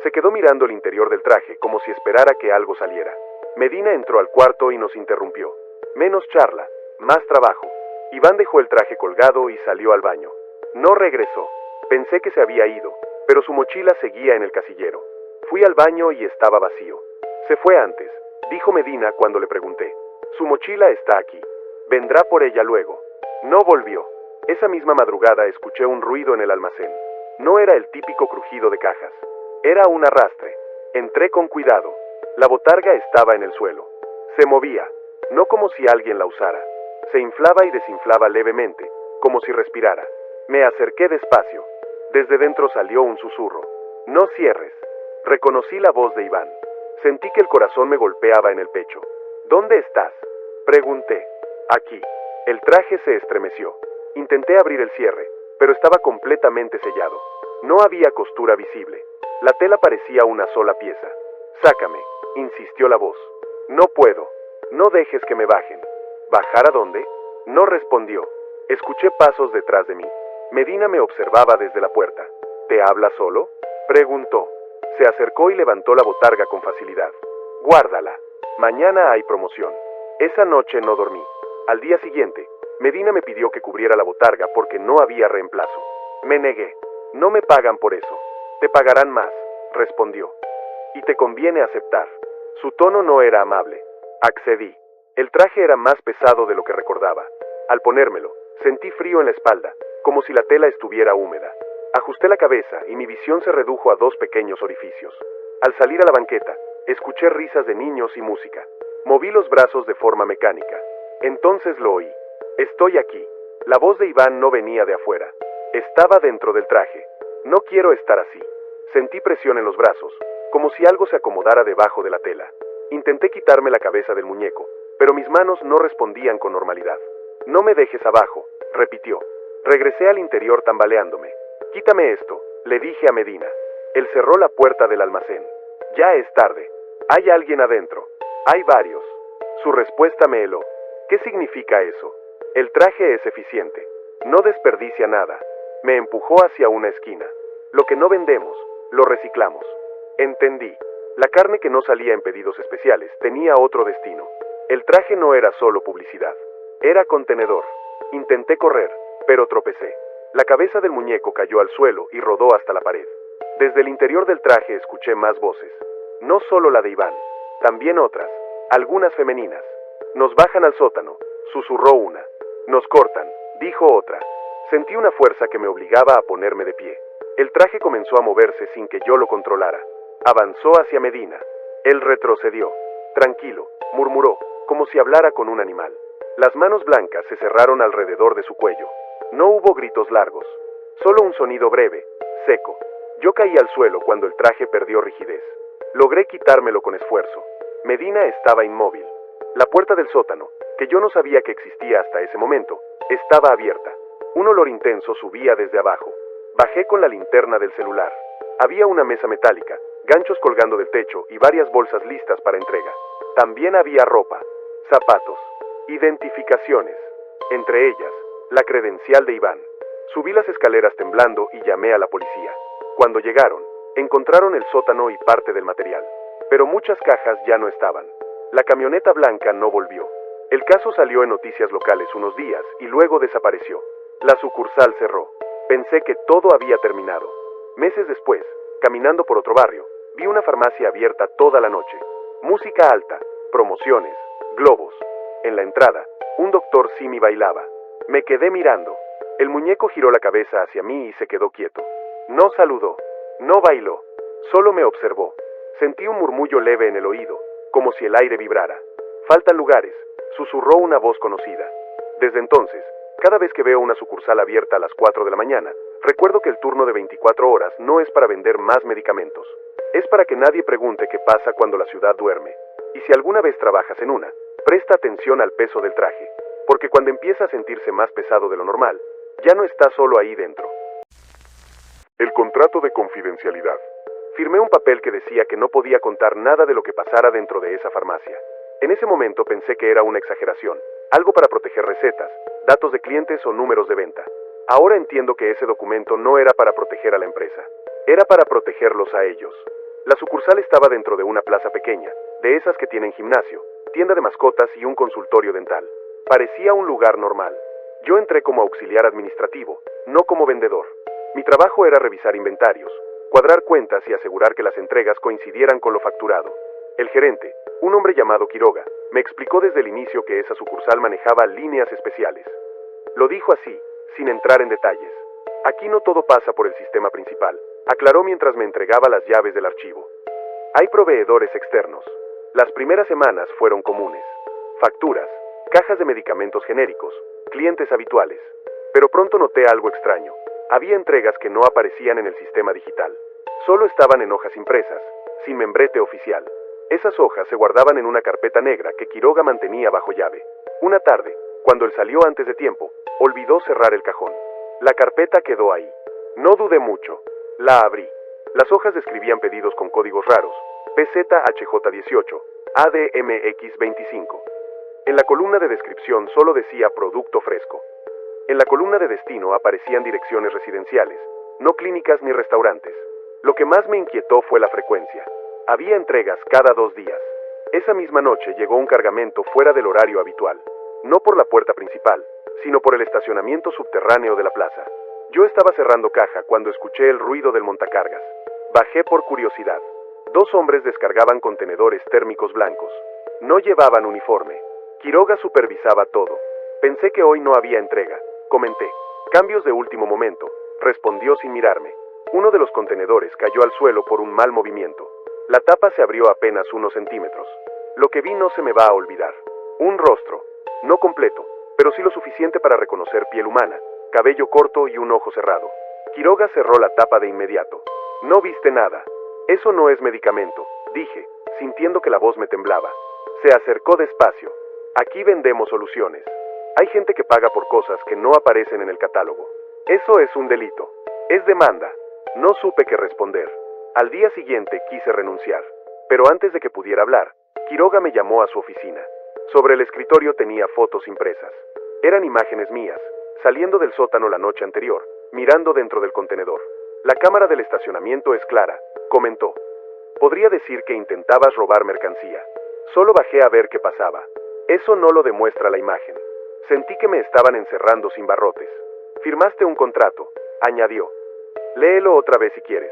Se quedó mirando el interior del traje como si esperara que algo saliera. Medina entró al cuarto y nos interrumpió. Menos charla, más trabajo. Iván dejó el traje colgado y salió al baño. No regresó. Pensé que se había ido, pero su mochila seguía en el casillero. Fui al baño y estaba vacío. Se fue antes, dijo Medina cuando le pregunté. Su mochila está aquí. Vendrá por ella luego. No volvió. Esa misma madrugada escuché un ruido en el almacén. No era el típico crujido de cajas. Era un arrastre. Entré con cuidado. La botarga estaba en el suelo. Se movía, no como si alguien la usara. Se inflaba y desinflaba levemente, como si respirara. Me acerqué despacio. Desde dentro salió un susurro. No cierres. Reconocí la voz de Iván. Sentí que el corazón me golpeaba en el pecho. ¿Dónde estás? Pregunté. Aquí. El traje se estremeció. Intenté abrir el cierre, pero estaba completamente sellado. No había costura visible. La tela parecía una sola pieza. Sácame, insistió la voz. No puedo. No dejes que me bajen. ¿Bajar a dónde? No respondió. Escuché pasos detrás de mí. Medina me observaba desde la puerta. ¿Te habla solo? Preguntó. Se acercó y levantó la botarga con facilidad. Guárdala. Mañana hay promoción. Esa noche no dormí. Al día siguiente, Medina me pidió que cubriera la botarga porque no había reemplazo. Me negué. No me pagan por eso. Te pagarán más, respondió. Y te conviene aceptar. Su tono no era amable. Accedí. El traje era más pesado de lo que recordaba. Al ponérmelo, sentí frío en la espalda, como si la tela estuviera húmeda. Ajusté la cabeza y mi visión se redujo a 2 pequeños orificios. Al salir a la banqueta, escuché risas de niños y música. Moví los brazos de forma mecánica. Entonces lo oí. Estoy aquí. La voz de Iván no venía de afuera. Estaba dentro del traje. No quiero estar así. Sentí presión en los brazos, como si algo se acomodara debajo de la tela. Intenté quitarme la cabeza del muñeco, pero mis manos no respondían con normalidad. No me dejes abajo, repitió. Regresé al interior tambaleándome. Quítame esto, le dije a Medina. Él cerró la puerta del almacén. Ya es tarde. Hay alguien adentro. Hay varios. Su respuesta me heló. ¿Qué significa eso? El traje es eficiente. No desperdicia nada. Me empujó hacia una esquina. Lo que no vendemos, lo reciclamos. Entendí. La carne que no salía en pedidos especiales tenía otro destino. El traje no era solo publicidad. Era contenedor. Intenté correr, pero tropecé. La cabeza del muñeco cayó al suelo y rodó hasta la pared. Desde el interior del traje escuché más voces. No solo la de Iván, también otras, algunas femeninas. Nos bajan al sótano, susurró una. Nos cortan, dijo otra. Sentí una fuerza que me obligaba a ponerme de pie. El traje comenzó a moverse sin que yo lo controlara. Avanzó hacia Medina. Él retrocedió. Tranquilo, murmuró, como si hablara con un animal. Las manos blancas se cerraron alrededor de su cuello. No hubo gritos largos, solo un sonido breve, seco. Yo caí al suelo cuando el traje perdió rigidez. Logré quitármelo con esfuerzo. Medina estaba inmóvil. La puerta del sótano, que yo no sabía que existía hasta ese momento, estaba abierta. Un olor intenso subía desde abajo. Bajé con la linterna del celular. Había una mesa metálica, ganchos colgando del techo y varias bolsas listas para entrega. También había ropa, zapatos, identificaciones. Entre ellas, la credencial de Iván. Subí las escaleras temblando y llamé a la policía. Cuando llegaron, encontraron el sótano y parte del material, pero muchas cajas ya no estaban. La camioneta blanca no volvió. El caso salió en noticias locales unos días y luego desapareció. La sucursal cerró. Pensé que todo había terminado. Meses después, caminando por otro barrio, vi una farmacia abierta toda la noche. Música alta, promociones, globos. En la entrada, un doctor Simi bailaba. Me quedé mirando. El muñeco giró la cabeza hacia mí y se quedó quieto. No saludó, no bailó, solo me observó. Sentí un murmullo leve en el oído, como si el aire vibrara. Faltan lugares, susurró una voz conocida. Desde entonces, cada vez que veo una sucursal abierta a las 4 de la mañana, recuerdo que el turno de 24 horas no es para vender más medicamentos. Es para que nadie pregunte qué pasa cuando la ciudad duerme. Y si alguna vez trabajas en una, presta atención al peso del traje, porque cuando empieza a sentirse más pesado de lo normal, ya no está solo ahí dentro. El contrato de confidencialidad. Firmé un papel que decía que no podía contar nada de lo que pasara dentro de esa farmacia. En ese momento pensé que era una exageración, algo para proteger recetas, datos de clientes o números de venta. Ahora entiendo que ese documento no era para proteger a la empresa, era para protegerlos a ellos. La sucursal estaba dentro de una plaza pequeña, de esas que tienen gimnasio, tienda de mascotas y un consultorio dental. Parecía un lugar normal. Yo entré como auxiliar administrativo, no como vendedor. Mi trabajo era revisar inventarios, cuadrar cuentas y asegurar que las entregas coincidieran con lo facturado. El gerente, un hombre llamado Quiroga, me explicó desde el inicio que esa sucursal manejaba líneas especiales. Lo dijo así, sin entrar en detalles. Aquí no todo pasa por el sistema principal, aclaró mientras me entregaba las llaves del archivo. Hay proveedores externos. Las primeras semanas fueron comunes. Facturas, cajas de medicamentos genéricos, clientes habituales. Pero pronto noté algo extraño. Había entregas que no aparecían en el sistema digital. Solo estaban en hojas impresas, sin membrete oficial. Esas hojas se guardaban en una carpeta negra que Quiroga mantenía bajo llave. Una tarde, cuando él salió antes de tiempo, olvidó cerrar el cajón. La carpeta quedó ahí. No dudé mucho. La abrí. Las hojas describían pedidos con códigos raros. PZHJ18, ADMX25. En la columna de descripción solo decía producto fresco. En la columna de destino aparecían direcciones residenciales, no clínicas ni restaurantes. Lo que más me inquietó fue la frecuencia. Había entregas cada 2 días. Esa misma noche llegó un cargamento fuera del horario habitual, no por la puerta principal, sino por el estacionamiento subterráneo de la plaza. Yo estaba cerrando caja cuando escuché el ruido del montacargas. Bajé por curiosidad. 2 hombres descargaban contenedores térmicos blancos. No llevaban uniforme. Quiroga supervisaba todo. Pensé que hoy no había entrega. Comenté. Cambios de último momento. Respondió sin mirarme. Uno de los contenedores cayó al suelo por un mal movimiento. La tapa se abrió apenas unos centímetros. Lo que vi no se me va a olvidar. Un rostro. No completo, pero sí lo suficiente para reconocer piel humana, cabello corto y un ojo cerrado. Quiroga cerró la tapa de inmediato. No viste nada. Eso no es medicamento, dije, sintiendo que la voz me temblaba. Se acercó despacio. Aquí vendemos soluciones. Hay gente que paga por cosas que no aparecen en el catálogo. Eso es un delito. Es demanda. No supe qué responder. Al día siguiente quise renunciar. Pero antes de que pudiera hablar, Quiroga me llamó a su oficina. Sobre el escritorio tenía fotos impresas. Eran imágenes mías, saliendo del sótano la noche anterior, mirando dentro del contenedor. La cámara del estacionamiento es clara, comentó. Podría decir que intentabas robar mercancía. Solo bajé a ver qué pasaba. Eso no lo demuestra la imagen. Sentí que me estaban encerrando sin barrotes. Firmaste un contrato, añadió. Léelo otra vez si quieres.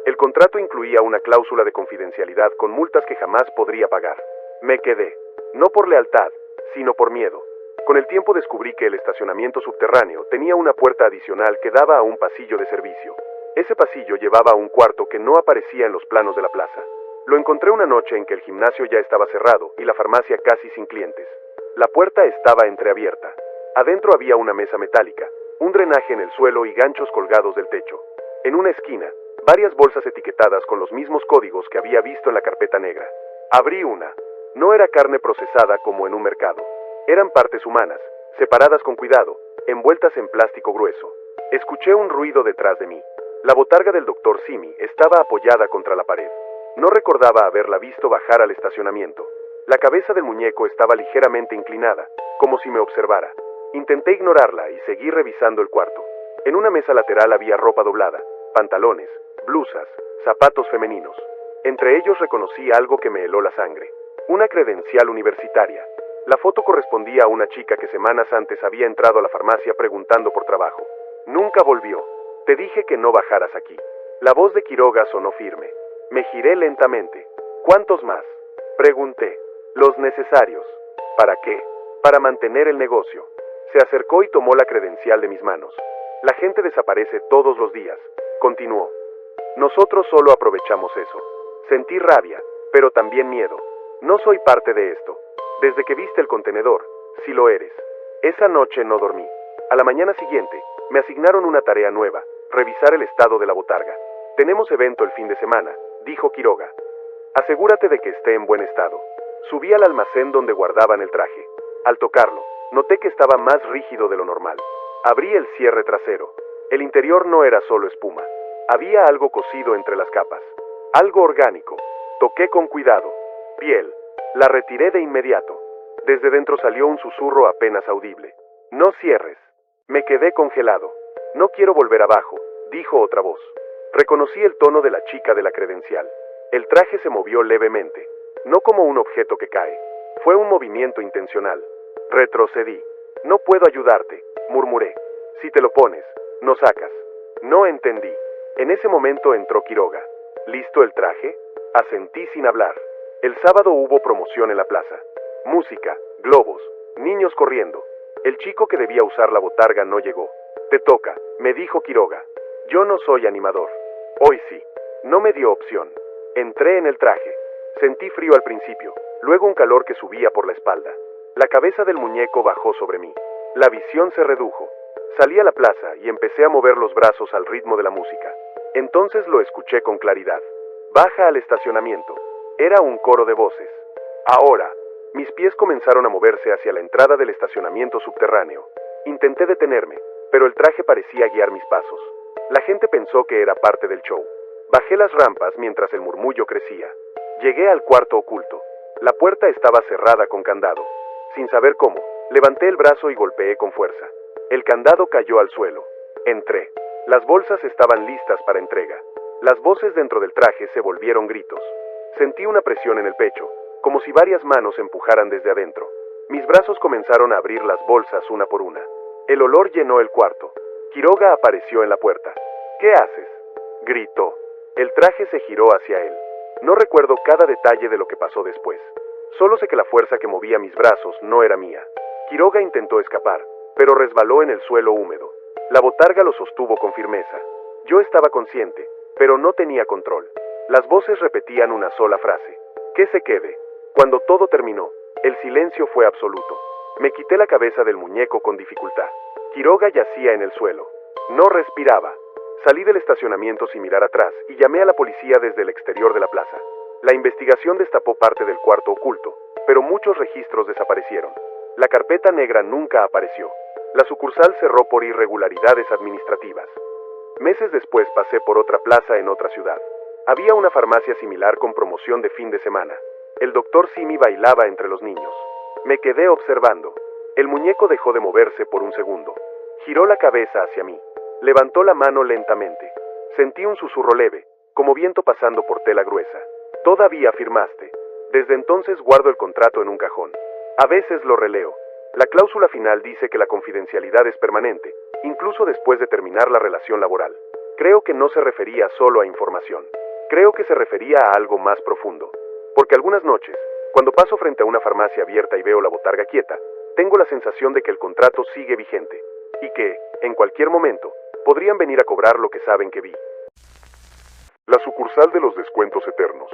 El contrato incluía una cláusula de confidencialidad con multas que jamás podría pagar. Me quedé, no por lealtad, sino por miedo. Con el tiempo descubrí que el estacionamiento subterráneo tenía una puerta adicional que daba a un pasillo de servicio. Ese pasillo llevaba a un cuarto que no aparecía en los planos de la plaza. Lo encontré una noche en que el gimnasio ya estaba cerrado y la farmacia casi sin clientes. La puerta estaba entreabierta. Adentro había una mesa metálica, un drenaje en el suelo y ganchos colgados del techo. En una esquina, varias bolsas etiquetadas con los mismos códigos que había visto en la carpeta negra. Abrí una. No era carne procesada como en un mercado. Eran partes humanas, separadas con cuidado, envueltas en plástico grueso. Escuché un ruido detrás de mí. La botarga del doctor Simi estaba apoyada contra la pared. No recordaba haberla visto bajar al estacionamiento. La cabeza del muñeco estaba ligeramente inclinada, como si me observara. Intenté ignorarla y seguí revisando el cuarto. En una mesa lateral había ropa doblada, pantalones, blusas, zapatos femeninos. Entre ellos reconocí algo que me heló la sangre. Una credencial universitaria. La foto correspondía a una chica que semanas antes había entrado a la farmacia preguntando por trabajo. Nunca volvió. Te dije que no bajaras aquí. La voz de Quiroga sonó firme. Me giré lentamente. ¿Cuántos más? Pregunté. Los necesarios. ¿Para qué? Para mantener el negocio. Se acercó y tomó la credencial de mis manos. La gente desaparece todos los días. Continuó. Nosotros solo aprovechamos eso. Sentí rabia, pero también miedo. No soy parte de esto. Desde que viste el contenedor, sí lo eres. Esa noche no dormí. A la mañana siguiente, me asignaron una tarea nueva, revisar el estado de la botarga. Tenemos evento el fin de semana, dijo Quiroga. Asegúrate de que esté en buen estado. Subí al almacén donde guardaban el traje. Al tocarlo, noté que estaba más rígido de lo normal. Abrí el cierre trasero. El interior no era solo espuma. Había algo cosido entre las capas. Algo orgánico. Toqué con cuidado. Piel. La retiré de inmediato. Desde dentro salió un susurro apenas audible. No cierres. Me quedé congelado. No quiero volver abajo, dijo otra voz. Reconocí el tono de la chica de la credencial. El traje se movió levemente. No como un objeto que cae. Fue un movimiento intencional. Retrocedí. No puedo ayudarte, murmuré. Si te lo pones, no sacas. No entendí. En ese momento entró Quiroga. ¿Listo el traje? Asentí sin hablar. El sábado hubo promoción en la plaza. Música, globos, niños corriendo. El chico que debía usar la botarga no llegó. Te toca, me dijo Quiroga. Yo no soy animador. Hoy sí. No me dio opción. Entré en el traje. Sentí frío al principio, luego un calor que subía por la espalda. La cabeza del muñeco bajó sobre mí. La visión se redujo. Salí a la plaza y empecé a mover los brazos al ritmo de la música. Entonces lo escuché con claridad. Baja al estacionamiento. Era un coro de voces. Ahora, mis pies comenzaron a moverse hacia la entrada del estacionamiento subterráneo. Intenté detenerme, pero el traje parecía guiar mis pasos. La gente pensó que era parte del show. Bajé las rampas mientras el murmullo crecía. Llegué al cuarto oculto. La puerta estaba cerrada con candado. Sin saber cómo, levanté el brazo y golpeé con fuerza. El candado cayó al suelo. Entré. Las bolsas estaban listas para entrega. Las voces dentro del traje se volvieron gritos. Sentí una presión en el pecho, como si varias manos empujaran desde adentro. Mis brazos comenzaron a abrir las bolsas una por una. El olor llenó el cuarto. Quiroga apareció en la puerta. ¿Qué haces?, gritó. El traje se giró hacia él. No recuerdo cada detalle de lo que pasó después. Solo sé que la fuerza que movía mis brazos no era mía. Quiroga intentó escapar, pero resbaló en el suelo húmedo. La botarga lo sostuvo con firmeza. Yo estaba consciente, pero no tenía control. Las voces repetían una sola frase. Que se quede. Cuando todo terminó, el silencio fue absoluto. Me quité la cabeza del muñeco con dificultad. Quiroga yacía en el suelo. No respiraba. Salí del estacionamiento sin mirar atrás y llamé a la policía desde el exterior de la plaza. La investigación destapó parte del cuarto oculto, pero muchos registros desaparecieron. La carpeta negra nunca apareció. La sucursal cerró por irregularidades administrativas. Meses después pasé por otra plaza en otra ciudad. Había una farmacia similar con promoción de fin de semana. El doctor Simi bailaba entre los niños. Me quedé observando. El muñeco dejó de moverse por un segundo. Giró la cabeza hacia mí. Levantó la mano lentamente. Sentí un susurro leve, como viento pasando por tela gruesa. Todavía firmaste. Desde entonces guardo el contrato en un cajón. A veces lo releo. La cláusula final dice que la confidencialidad es permanente, incluso después de terminar la relación laboral. Creo que no se refería solo a información. Creo que se refería a algo más profundo. Porque algunas noches, cuando paso frente a una farmacia abierta y veo la botarga quieta, tengo la sensación de que el contrato sigue vigente. Y que, en cualquier momento, podrían venir a cobrar lo que saben que vi. La sucursal de los descuentos eternos.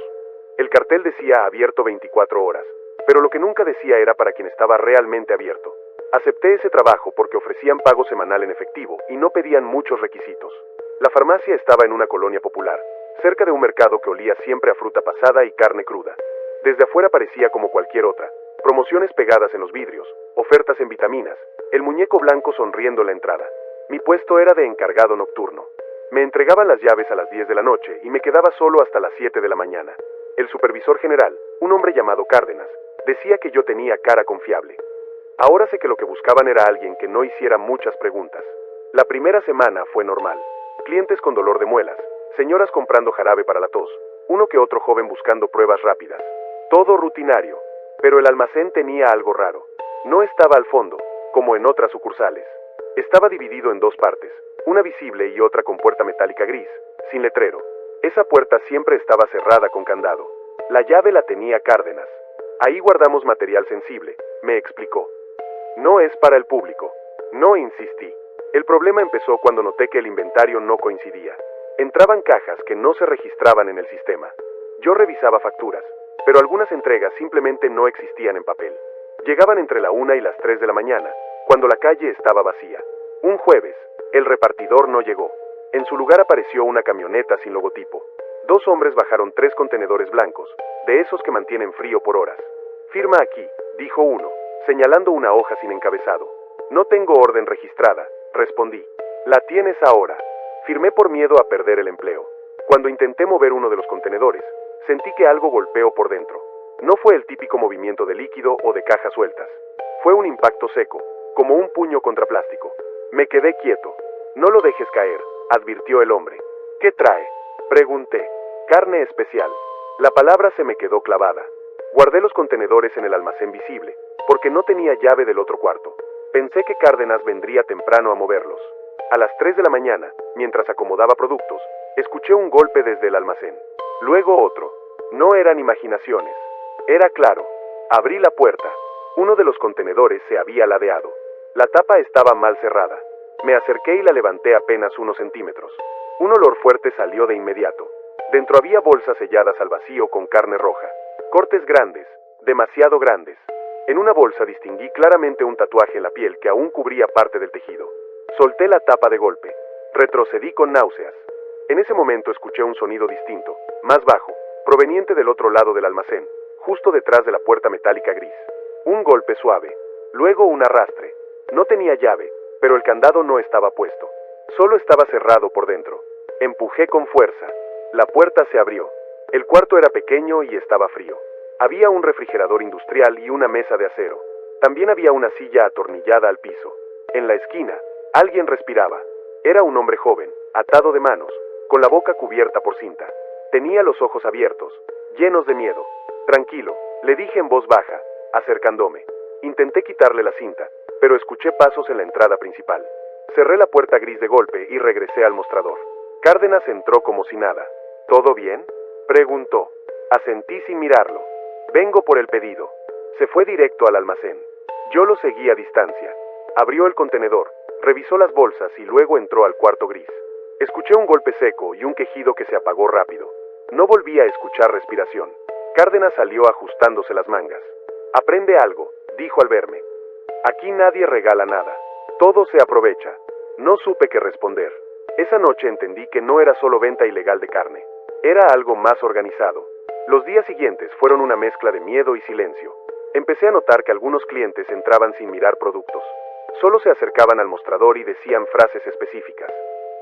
El cartel decía abierto 24 horas, pero lo que nunca decía era para quien estaba realmente abierto. Acepté ese trabajo porque ofrecían pago semanal en efectivo y no pedían muchos requisitos. La farmacia estaba en una colonia popular, cerca de un mercado que olía siempre a fruta pasada y carne cruda. Desde afuera parecía como cualquier otra. Promociones pegadas en los vidrios, ofertas en vitaminas, el muñeco blanco sonriendo en la entrada. Mi puesto era de encargado nocturno. Me entregaban las llaves a las 10 de la noche y me quedaba solo hasta las 7 de la mañana. El supervisor general, un hombre llamado Cárdenas, decía que yo tenía cara confiable. Ahora sé que lo que buscaban era alguien que no hiciera muchas preguntas. La primera semana fue normal. Clientes con dolor de muelas, señoras comprando jarabe para la tos, uno que otro joven buscando pruebas rápidas. Todo rutinario, pero el almacén tenía algo raro. No estaba al fondo, como en otras sucursales. Estaba dividido en dos partes, una visible y otra con puerta metálica gris, sin letrero. Esa puerta siempre estaba cerrada con candado. La llave la tenía Cárdenas. Ahí guardamos material sensible, me explicó. No es para el público. No insistí. El problema empezó cuando noté que el inventario no coincidía. Entraban cajas que no se registraban en el sistema. Yo revisaba facturas, pero algunas entregas simplemente no existían en papel. Llegaban entre la 1 y las 3 de la mañana, cuando la calle estaba vacía. Un jueves, el repartidor no llegó. En su lugar apareció una camioneta sin logotipo. 2 hombres bajaron 3 contenedores blancos, de esos que mantienen frío por horas. Firma aquí, dijo uno, señalando una hoja sin encabezado. No tengo orden registrada, respondí. La tienes ahora. Firmé por miedo a perder el empleo. Cuando intenté mover uno de los contenedores, sentí que algo golpeó por dentro. No fue el típico movimiento de líquido o de cajas sueltas. Fue un impacto seco, como un puño contra plástico. Me quedé quieto. No lo dejes caer, advirtió el hombre. ¿Qué trae? Pregunté. Carne especial. La palabra se me quedó clavada. Guardé los contenedores en el almacén visible, porque no tenía llave del otro cuarto. Pensé que Cárdenas vendría temprano a moverlos. A las 3 de la mañana, mientras acomodaba productos, escuché un golpe desde el almacén. Luego otro. No eran imaginaciones. Era claro. Abrí la puerta. Uno de los contenedores se había ladeado. La tapa estaba mal cerrada. Me acerqué y la levanté apenas unos centímetros. Un olor fuerte salió de inmediato. Dentro había bolsas selladas al vacío con carne roja. Cortes grandes, demasiado grandes. En una bolsa distinguí claramente un tatuaje en la piel que aún cubría parte del tejido. Solté la tapa de golpe. Retrocedí con náuseas. En ese momento escuché un sonido distinto, más bajo, proveniente del otro lado del almacén, justo detrás de la puerta metálica gris. Un golpe suave, luego un arrastre. No tenía llave, pero el candado no estaba puesto. Solo estaba cerrado por dentro. Empujé con fuerza. La puerta se abrió. El cuarto era pequeño y estaba frío. Había un refrigerador industrial y una mesa de acero. También había una silla atornillada al piso. En la esquina, alguien respiraba. Era un hombre joven, atado de manos, con la boca cubierta por cinta. Tenía los ojos abiertos, llenos de miedo. Tranquilo, le dije en voz baja, acercándome. Intenté quitarle la cinta, pero escuché pasos en la entrada principal. Cerré la puerta gris de golpe y regresé al mostrador. Cárdenas entró como si nada. ¿Todo bien?, preguntó. Asentí sin mirarlo. Vengo por el pedido. Se fue directo al almacén. Yo lo seguí a distancia. Abrió el contenedor, revisó las bolsas y luego entró al cuarto gris. Escuché un golpe seco y un quejido que se apagó rápido. No volví a escuchar respiración. Cárdenas salió ajustándose las mangas. Aprende algo, dijo al verme. Aquí nadie regala nada. Todo se aprovecha. No supe qué responder. Esa noche entendí que no era solo venta ilegal de carne. Era algo más organizado. Los días siguientes fueron una mezcla de miedo y silencio. Empecé a notar que algunos clientes entraban sin mirar productos. Solo se acercaban al mostrador y decían frases específicas.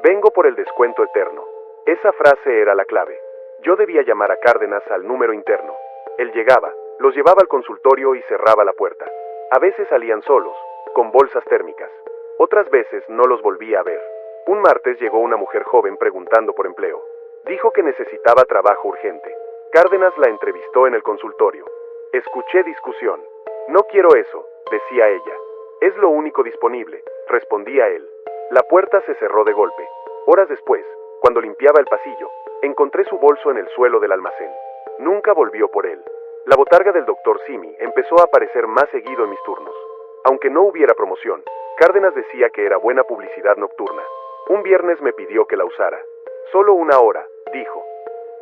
Vengo por el descuento eterno. Esa frase era la clave. Yo debía llamar a Cárdenas al número interno. Él llegaba, los llevaba al consultorio y cerraba la puerta. A veces salían solos, con bolsas térmicas. Otras veces no los volvía a ver. Un martes llegó una mujer joven preguntando por empleo. Dijo que necesitaba trabajo urgente. Cárdenas la entrevistó en el consultorio. Escuché discusión. No quiero eso, decía ella. Es lo único disponible, respondía él. La puerta se cerró de golpe. Horas después, cuando limpiaba el pasillo, encontré su bolso en el suelo del almacén. Nunca volvió por él. La botarga del Dr. Simi empezó a aparecer más seguido en mis turnos. Aunque no hubiera promoción, Cárdenas decía que era buena publicidad nocturna. Un viernes me pidió que la usara. Solo 1 hora, dijo,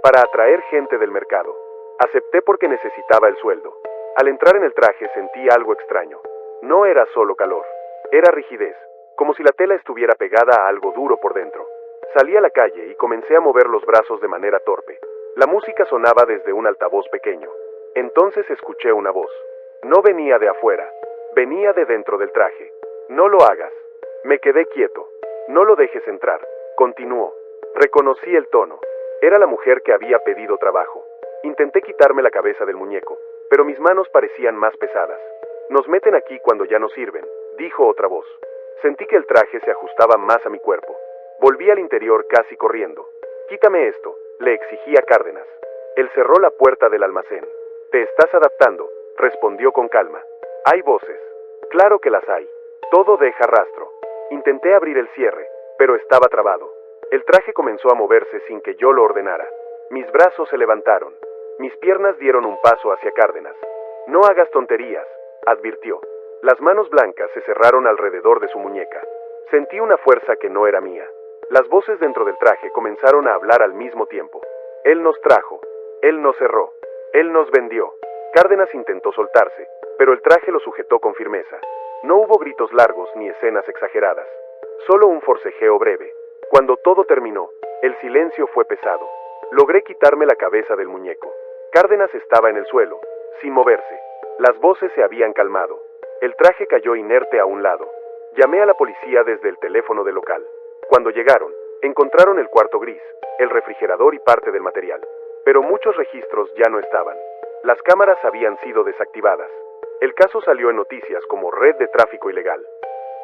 para atraer gente del mercado. Acepté porque necesitaba el sueldo. Al entrar en el traje sentí algo extraño. No era solo calor, era rigidez, como si la tela estuviera pegada a algo duro por dentro. Salí a la calle y comencé a mover los brazos de manera torpe. La música sonaba desde un altavoz pequeño. Entonces escuché una voz. No venía de afuera, venía de dentro del traje. No lo hagas. Me quedé quieto. No lo dejes entrar, continuó. Reconocí el tono. Era la mujer que había pedido trabajo. Intenté quitarme la cabeza del muñeco, pero mis manos parecían más pesadas. Nos meten aquí cuando ya no sirven, dijo otra voz. Sentí que el traje se ajustaba más a mi cuerpo. Volví al interior casi corriendo. «Quítame esto», le exigí a Cárdenas. Él cerró la puerta del almacén. «Te estás adaptando», respondió con calma. «Hay voces». «Claro que las hay. Todo deja rastro». Intenté abrir el cierre, pero estaba trabado. El traje comenzó a moverse sin que yo lo ordenara. Mis brazos se levantaron. Mis piernas dieron un paso hacia Cárdenas. «No hagas tonterías», advirtió. Las manos blancas se cerraron alrededor de su muñeca. Sentí una fuerza que no era mía. Las voces dentro del traje comenzaron a hablar al mismo tiempo. «Él nos trajo. Él nos cerró. Él nos vendió». Cárdenas intentó soltarse, pero el traje lo sujetó con firmeza. No hubo gritos largos ni escenas exageradas. Solo un forcejeo breve. Cuando todo terminó, el silencio fue pesado. Logré quitarme la cabeza del muñeco. Cárdenas estaba en el suelo, sin moverse. Las voces se habían calmado. El traje cayó inerte a un lado. Llamé a la policía desde el teléfono del local. Cuando llegaron, encontraron el cuarto gris, el refrigerador y parte del material. Pero muchos registros ya no estaban. Las cámaras habían sido desactivadas. El caso salió en noticias como red de tráfico ilegal.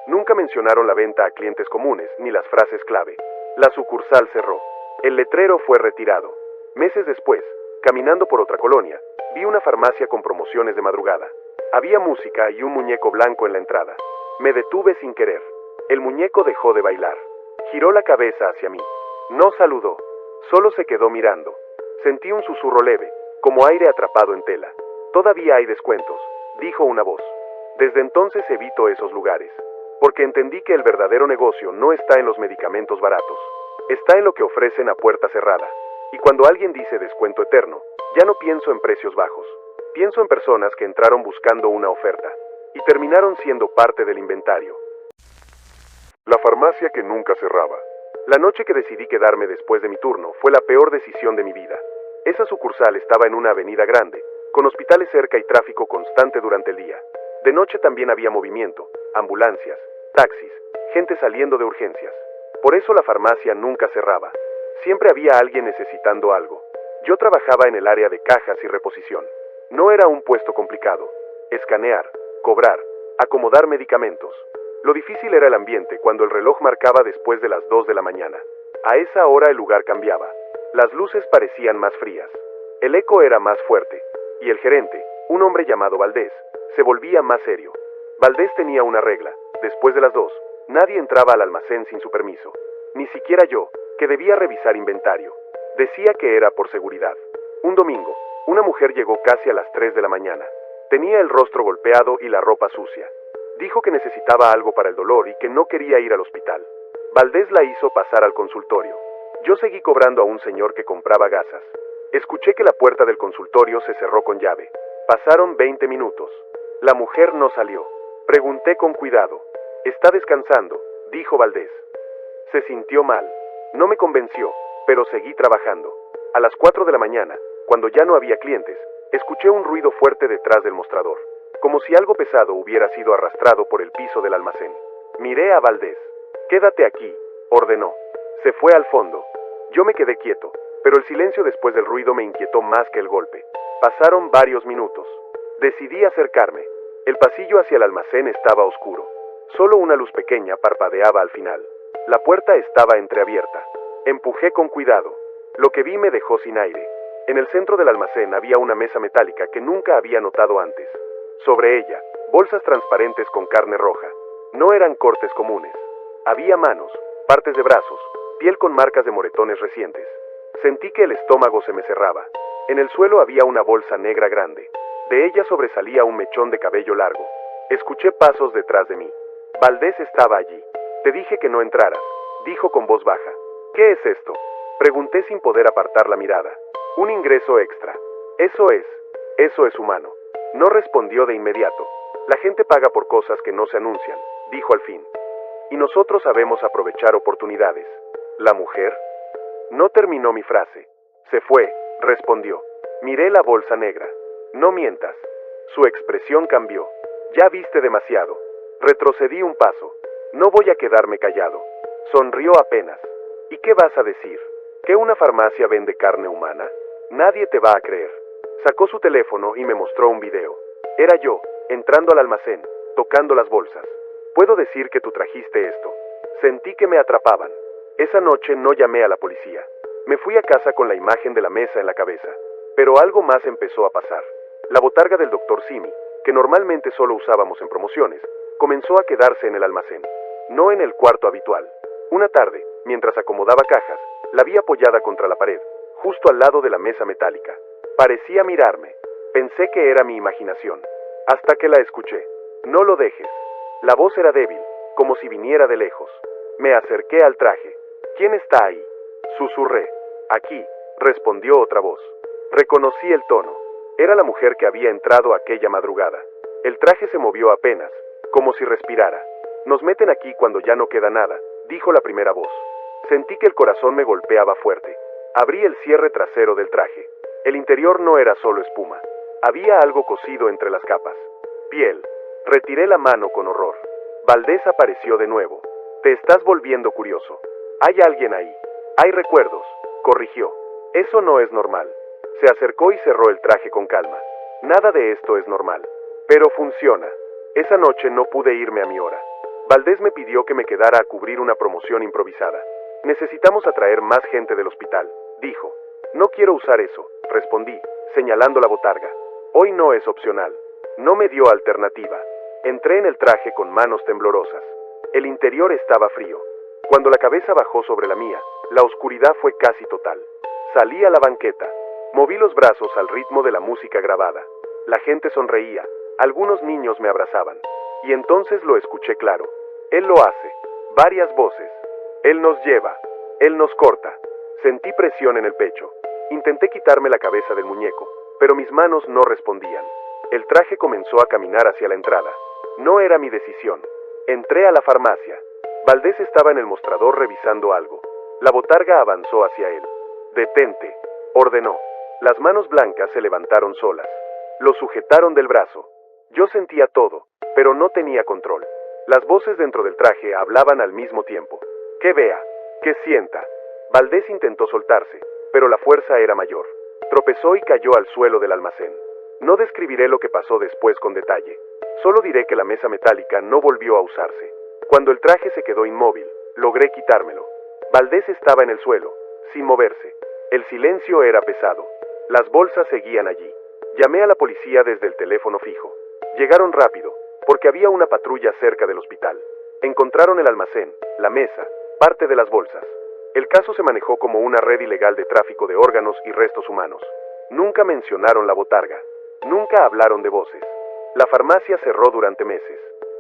Nunca mencionaron la venta a clientes comunes ni las frases clave. La sucursal cerró. El letrero fue retirado. Meses después, caminando por otra colonia, vi una farmacia con promociones de madrugada. Había música y un muñeco blanco en la entrada. Me detuve sin querer. El muñeco dejó de bailar. Giró la cabeza hacia mí. No saludó. Solo se quedó mirando. Sentí un susurro leve, como aire atrapado en tela. «Todavía hay descuentos», dijo una voz. Desde entonces evito esos lugares, porque entendí que el verdadero negocio no está en los medicamentos baratos. Está en lo que ofrecen a puerta cerrada. Y cuando alguien dice descuento eterno, ya no pienso en precios bajos. Pienso en personas que entraron buscando una oferta y terminaron siendo parte del inventario. La farmacia que nunca cerraba. La noche que decidí quedarme después de mi turno fue la peor decisión de mi vida. Esa sucursal estaba en una avenida grande, con hospitales cerca y tráfico constante durante el día. De noche también había movimiento, ambulancias, taxis, gente saliendo de urgencias. Por eso la farmacia nunca cerraba. Siempre había alguien necesitando algo. Yo trabajaba en el área de cajas y reposición. No era un puesto complicado. Escanear, cobrar, acomodar medicamentos. Lo difícil era el ambiente cuando el reloj marcaba después de las 2 de la mañana. A esa hora el lugar cambiaba. Las luces parecían más frías. El eco era más fuerte. Y el gerente, un hombre llamado Valdés, se volvía más serio. Valdés tenía una regla. Después de las 2, nadie entraba al almacén sin su permiso. Ni siquiera yo, que debía revisar inventario. Decía que era por seguridad. Un domingo, una mujer llegó casi a las 3 de la mañana. Tenía el rostro golpeado y la ropa sucia. Dijo que necesitaba algo para el dolor y que no quería ir al hospital. Valdés la hizo pasar al consultorio. Yo seguí cobrando a un señor que compraba gasas. Escuché que la puerta del consultorio se cerró con llave. Pasaron 20 minutos. La mujer no salió. Pregunté con cuidado. «Está descansando», dijo Valdés. Se sintió mal. No me convenció, pero seguí trabajando. A las 4 de la mañana, cuando ya no había clientes, escuché un ruido fuerte detrás del mostrador, como si algo pesado hubiera sido arrastrado por el piso del almacén. Miré a Valdés. «Quédate aquí», ordenó. Se fue al fondo. Yo me quedé quieto, pero el silencio después del ruido me inquietó más que el golpe. Pasaron varios minutos. Decidí acercarme. El pasillo hacia el almacén estaba oscuro. Solo una luz pequeña parpadeaba al final. La puerta estaba entreabierta. Empujé con cuidado. Lo que vi me dejó sin aire. En el centro del almacén había una mesa metálica que nunca había notado antes. Sobre ella, bolsas transparentes con carne roja. No eran cortes comunes. Había manos, partes de brazos, piel con marcas de moretones recientes. Sentí que el estómago se me cerraba. En el suelo había una bolsa negra grande. De ella sobresalía un mechón de cabello largo. Escuché pasos detrás de mí. Valdés estaba allí. «Te dije que no entraras», dijo con voz baja. «¿Qué es esto?», pregunté sin poder apartar la mirada. «Un ingreso extra». Eso es humano». No respondió de inmediato. «La gente paga por cosas que no se anuncian», dijo al fin. «Y nosotros sabemos aprovechar oportunidades». «¿La mujer?». No terminó mi frase. «Se fue», respondió. Miré la bolsa negra. «No mientas». Su expresión cambió. «Ya viste demasiado». Retrocedí un paso. «No voy a quedarme callado». Sonrió apenas. «¿Y qué vas a decir? ¿Que una farmacia vende carne humana? Nadie te va a creer». Sacó su teléfono y me mostró un video. Era yo, entrando al almacén, tocando las bolsas. Puedo decir que tú trajiste esto. Sentí que me atrapaban. Esa noche no llamé a la policía. Me fui a casa con la imagen de la mesa en la cabeza. Pero algo más empezó a pasar. La botarga del Dr. Simi, que normalmente solo usábamos en promociones, comenzó a quedarse en el almacén, no en el cuarto habitual. Una tarde, mientras acomodaba cajas, la vi apoyada contra la pared, justo al lado de la mesa metálica. Parecía mirarme. Pensé que era mi imaginación, hasta que la escuché. No lo dejes. La voz era débil, como si viniera de lejos. Me acerqué al traje. ¿Quién está ahí? Susurré. Aquí, respondió otra voz. Reconocí el tono. Era la mujer que había entrado aquella madrugada. El traje se movió apenas, como si respirara. Nos meten aquí cuando ya no queda nada, dijo la primera voz. Sentí que el corazón me golpeaba fuerte. Abrí el cierre trasero del traje. El interior no era solo espuma. Había algo cosido entre las capas. Piel. Retiré la mano con horror. Valdés apareció de nuevo. Te estás volviendo curioso. Hay alguien ahí. Hay recuerdos, corrigió. Eso no es normal. Se acercó y cerró el traje con calma. Nada de esto es normal. Pero funciona. Esa noche no pude irme a mi hora. Valdés me pidió que me quedara a cubrir una promoción improvisada. Necesitamos atraer más gente del hospital, dijo. No quiero usar eso, respondí, señalando la botarga. Hoy no es opcional. No me dio alternativa. Entré en el traje con manos temblorosas. El interior estaba frío. Cuando la cabeza bajó sobre la mía, la oscuridad fue casi total. Salí a la banqueta. Moví los brazos al ritmo de la música grabada. La gente sonreía. Algunos niños me abrazaban. Y entonces lo escuché claro. Él lo hace. Varias voces. Él nos lleva. Él nos corta. Sentí presión en el pecho. Intenté quitarme la cabeza del muñeco, pero mis manos no respondían. El traje comenzó a caminar hacia la entrada. No era mi decisión. Entré a la farmacia. Valdés estaba en el mostrador revisando algo. La botarga avanzó hacia él. Detente, ordenó. Las manos blancas se levantaron solas. Lo sujetaron del brazo. Yo sentía todo, pero no tenía control. Las voces dentro del traje hablaban al mismo tiempo. Que vea, que sienta. Valdés intentó soltarse, pero la fuerza era mayor. Tropezó y cayó al suelo del almacén. No describiré lo que pasó después con detalle. Solo diré que la mesa metálica no volvió a usarse. Cuando el traje se quedó inmóvil, logré quitármelo. Valdés estaba en el suelo, sin moverse. El silencio era pesado. Las bolsas seguían allí. Llamé a la policía desde el teléfono fijo. Llegaron rápido, porque había una patrulla cerca del hospital. Encontraron el almacén, la mesa, parte de las bolsas. El caso se manejó como una red ilegal de tráfico de órganos y restos humanos. Nunca mencionaron la botarga. Nunca hablaron de voces. La farmacia cerró durante meses.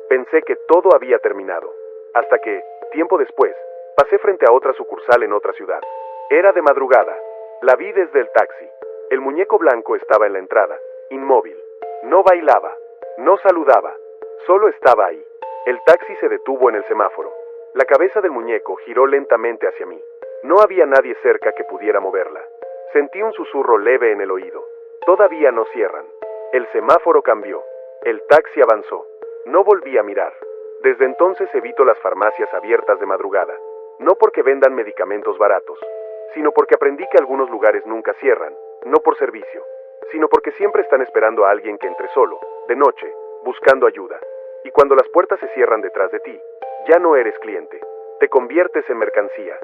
Pensé que todo había terminado. Hasta que, tiempo después, pasé frente a otra sucursal en otra ciudad. Era de madrugada. La vi desde el taxi. El muñeco blanco estaba en la entrada, inmóvil. No bailaba. No saludaba. Solo estaba ahí. El taxi se detuvo en el semáforo. La cabeza del muñeco giró lentamente hacia mí. No había nadie cerca que pudiera moverla. Sentí un susurro leve en el oído. Todavía no cierran. El semáforo cambió. El taxi avanzó. No volví a mirar. Desde entonces evito las farmacias abiertas de madrugada. No porque vendan medicamentos baratos, sino porque aprendí que algunos lugares nunca cierran, no por servicio, sino porque siempre están esperando a alguien que entre solo, de noche, buscando ayuda. Y cuando las puertas se cierran detrás de ti, ya no eres cliente, te conviertes en mercancía.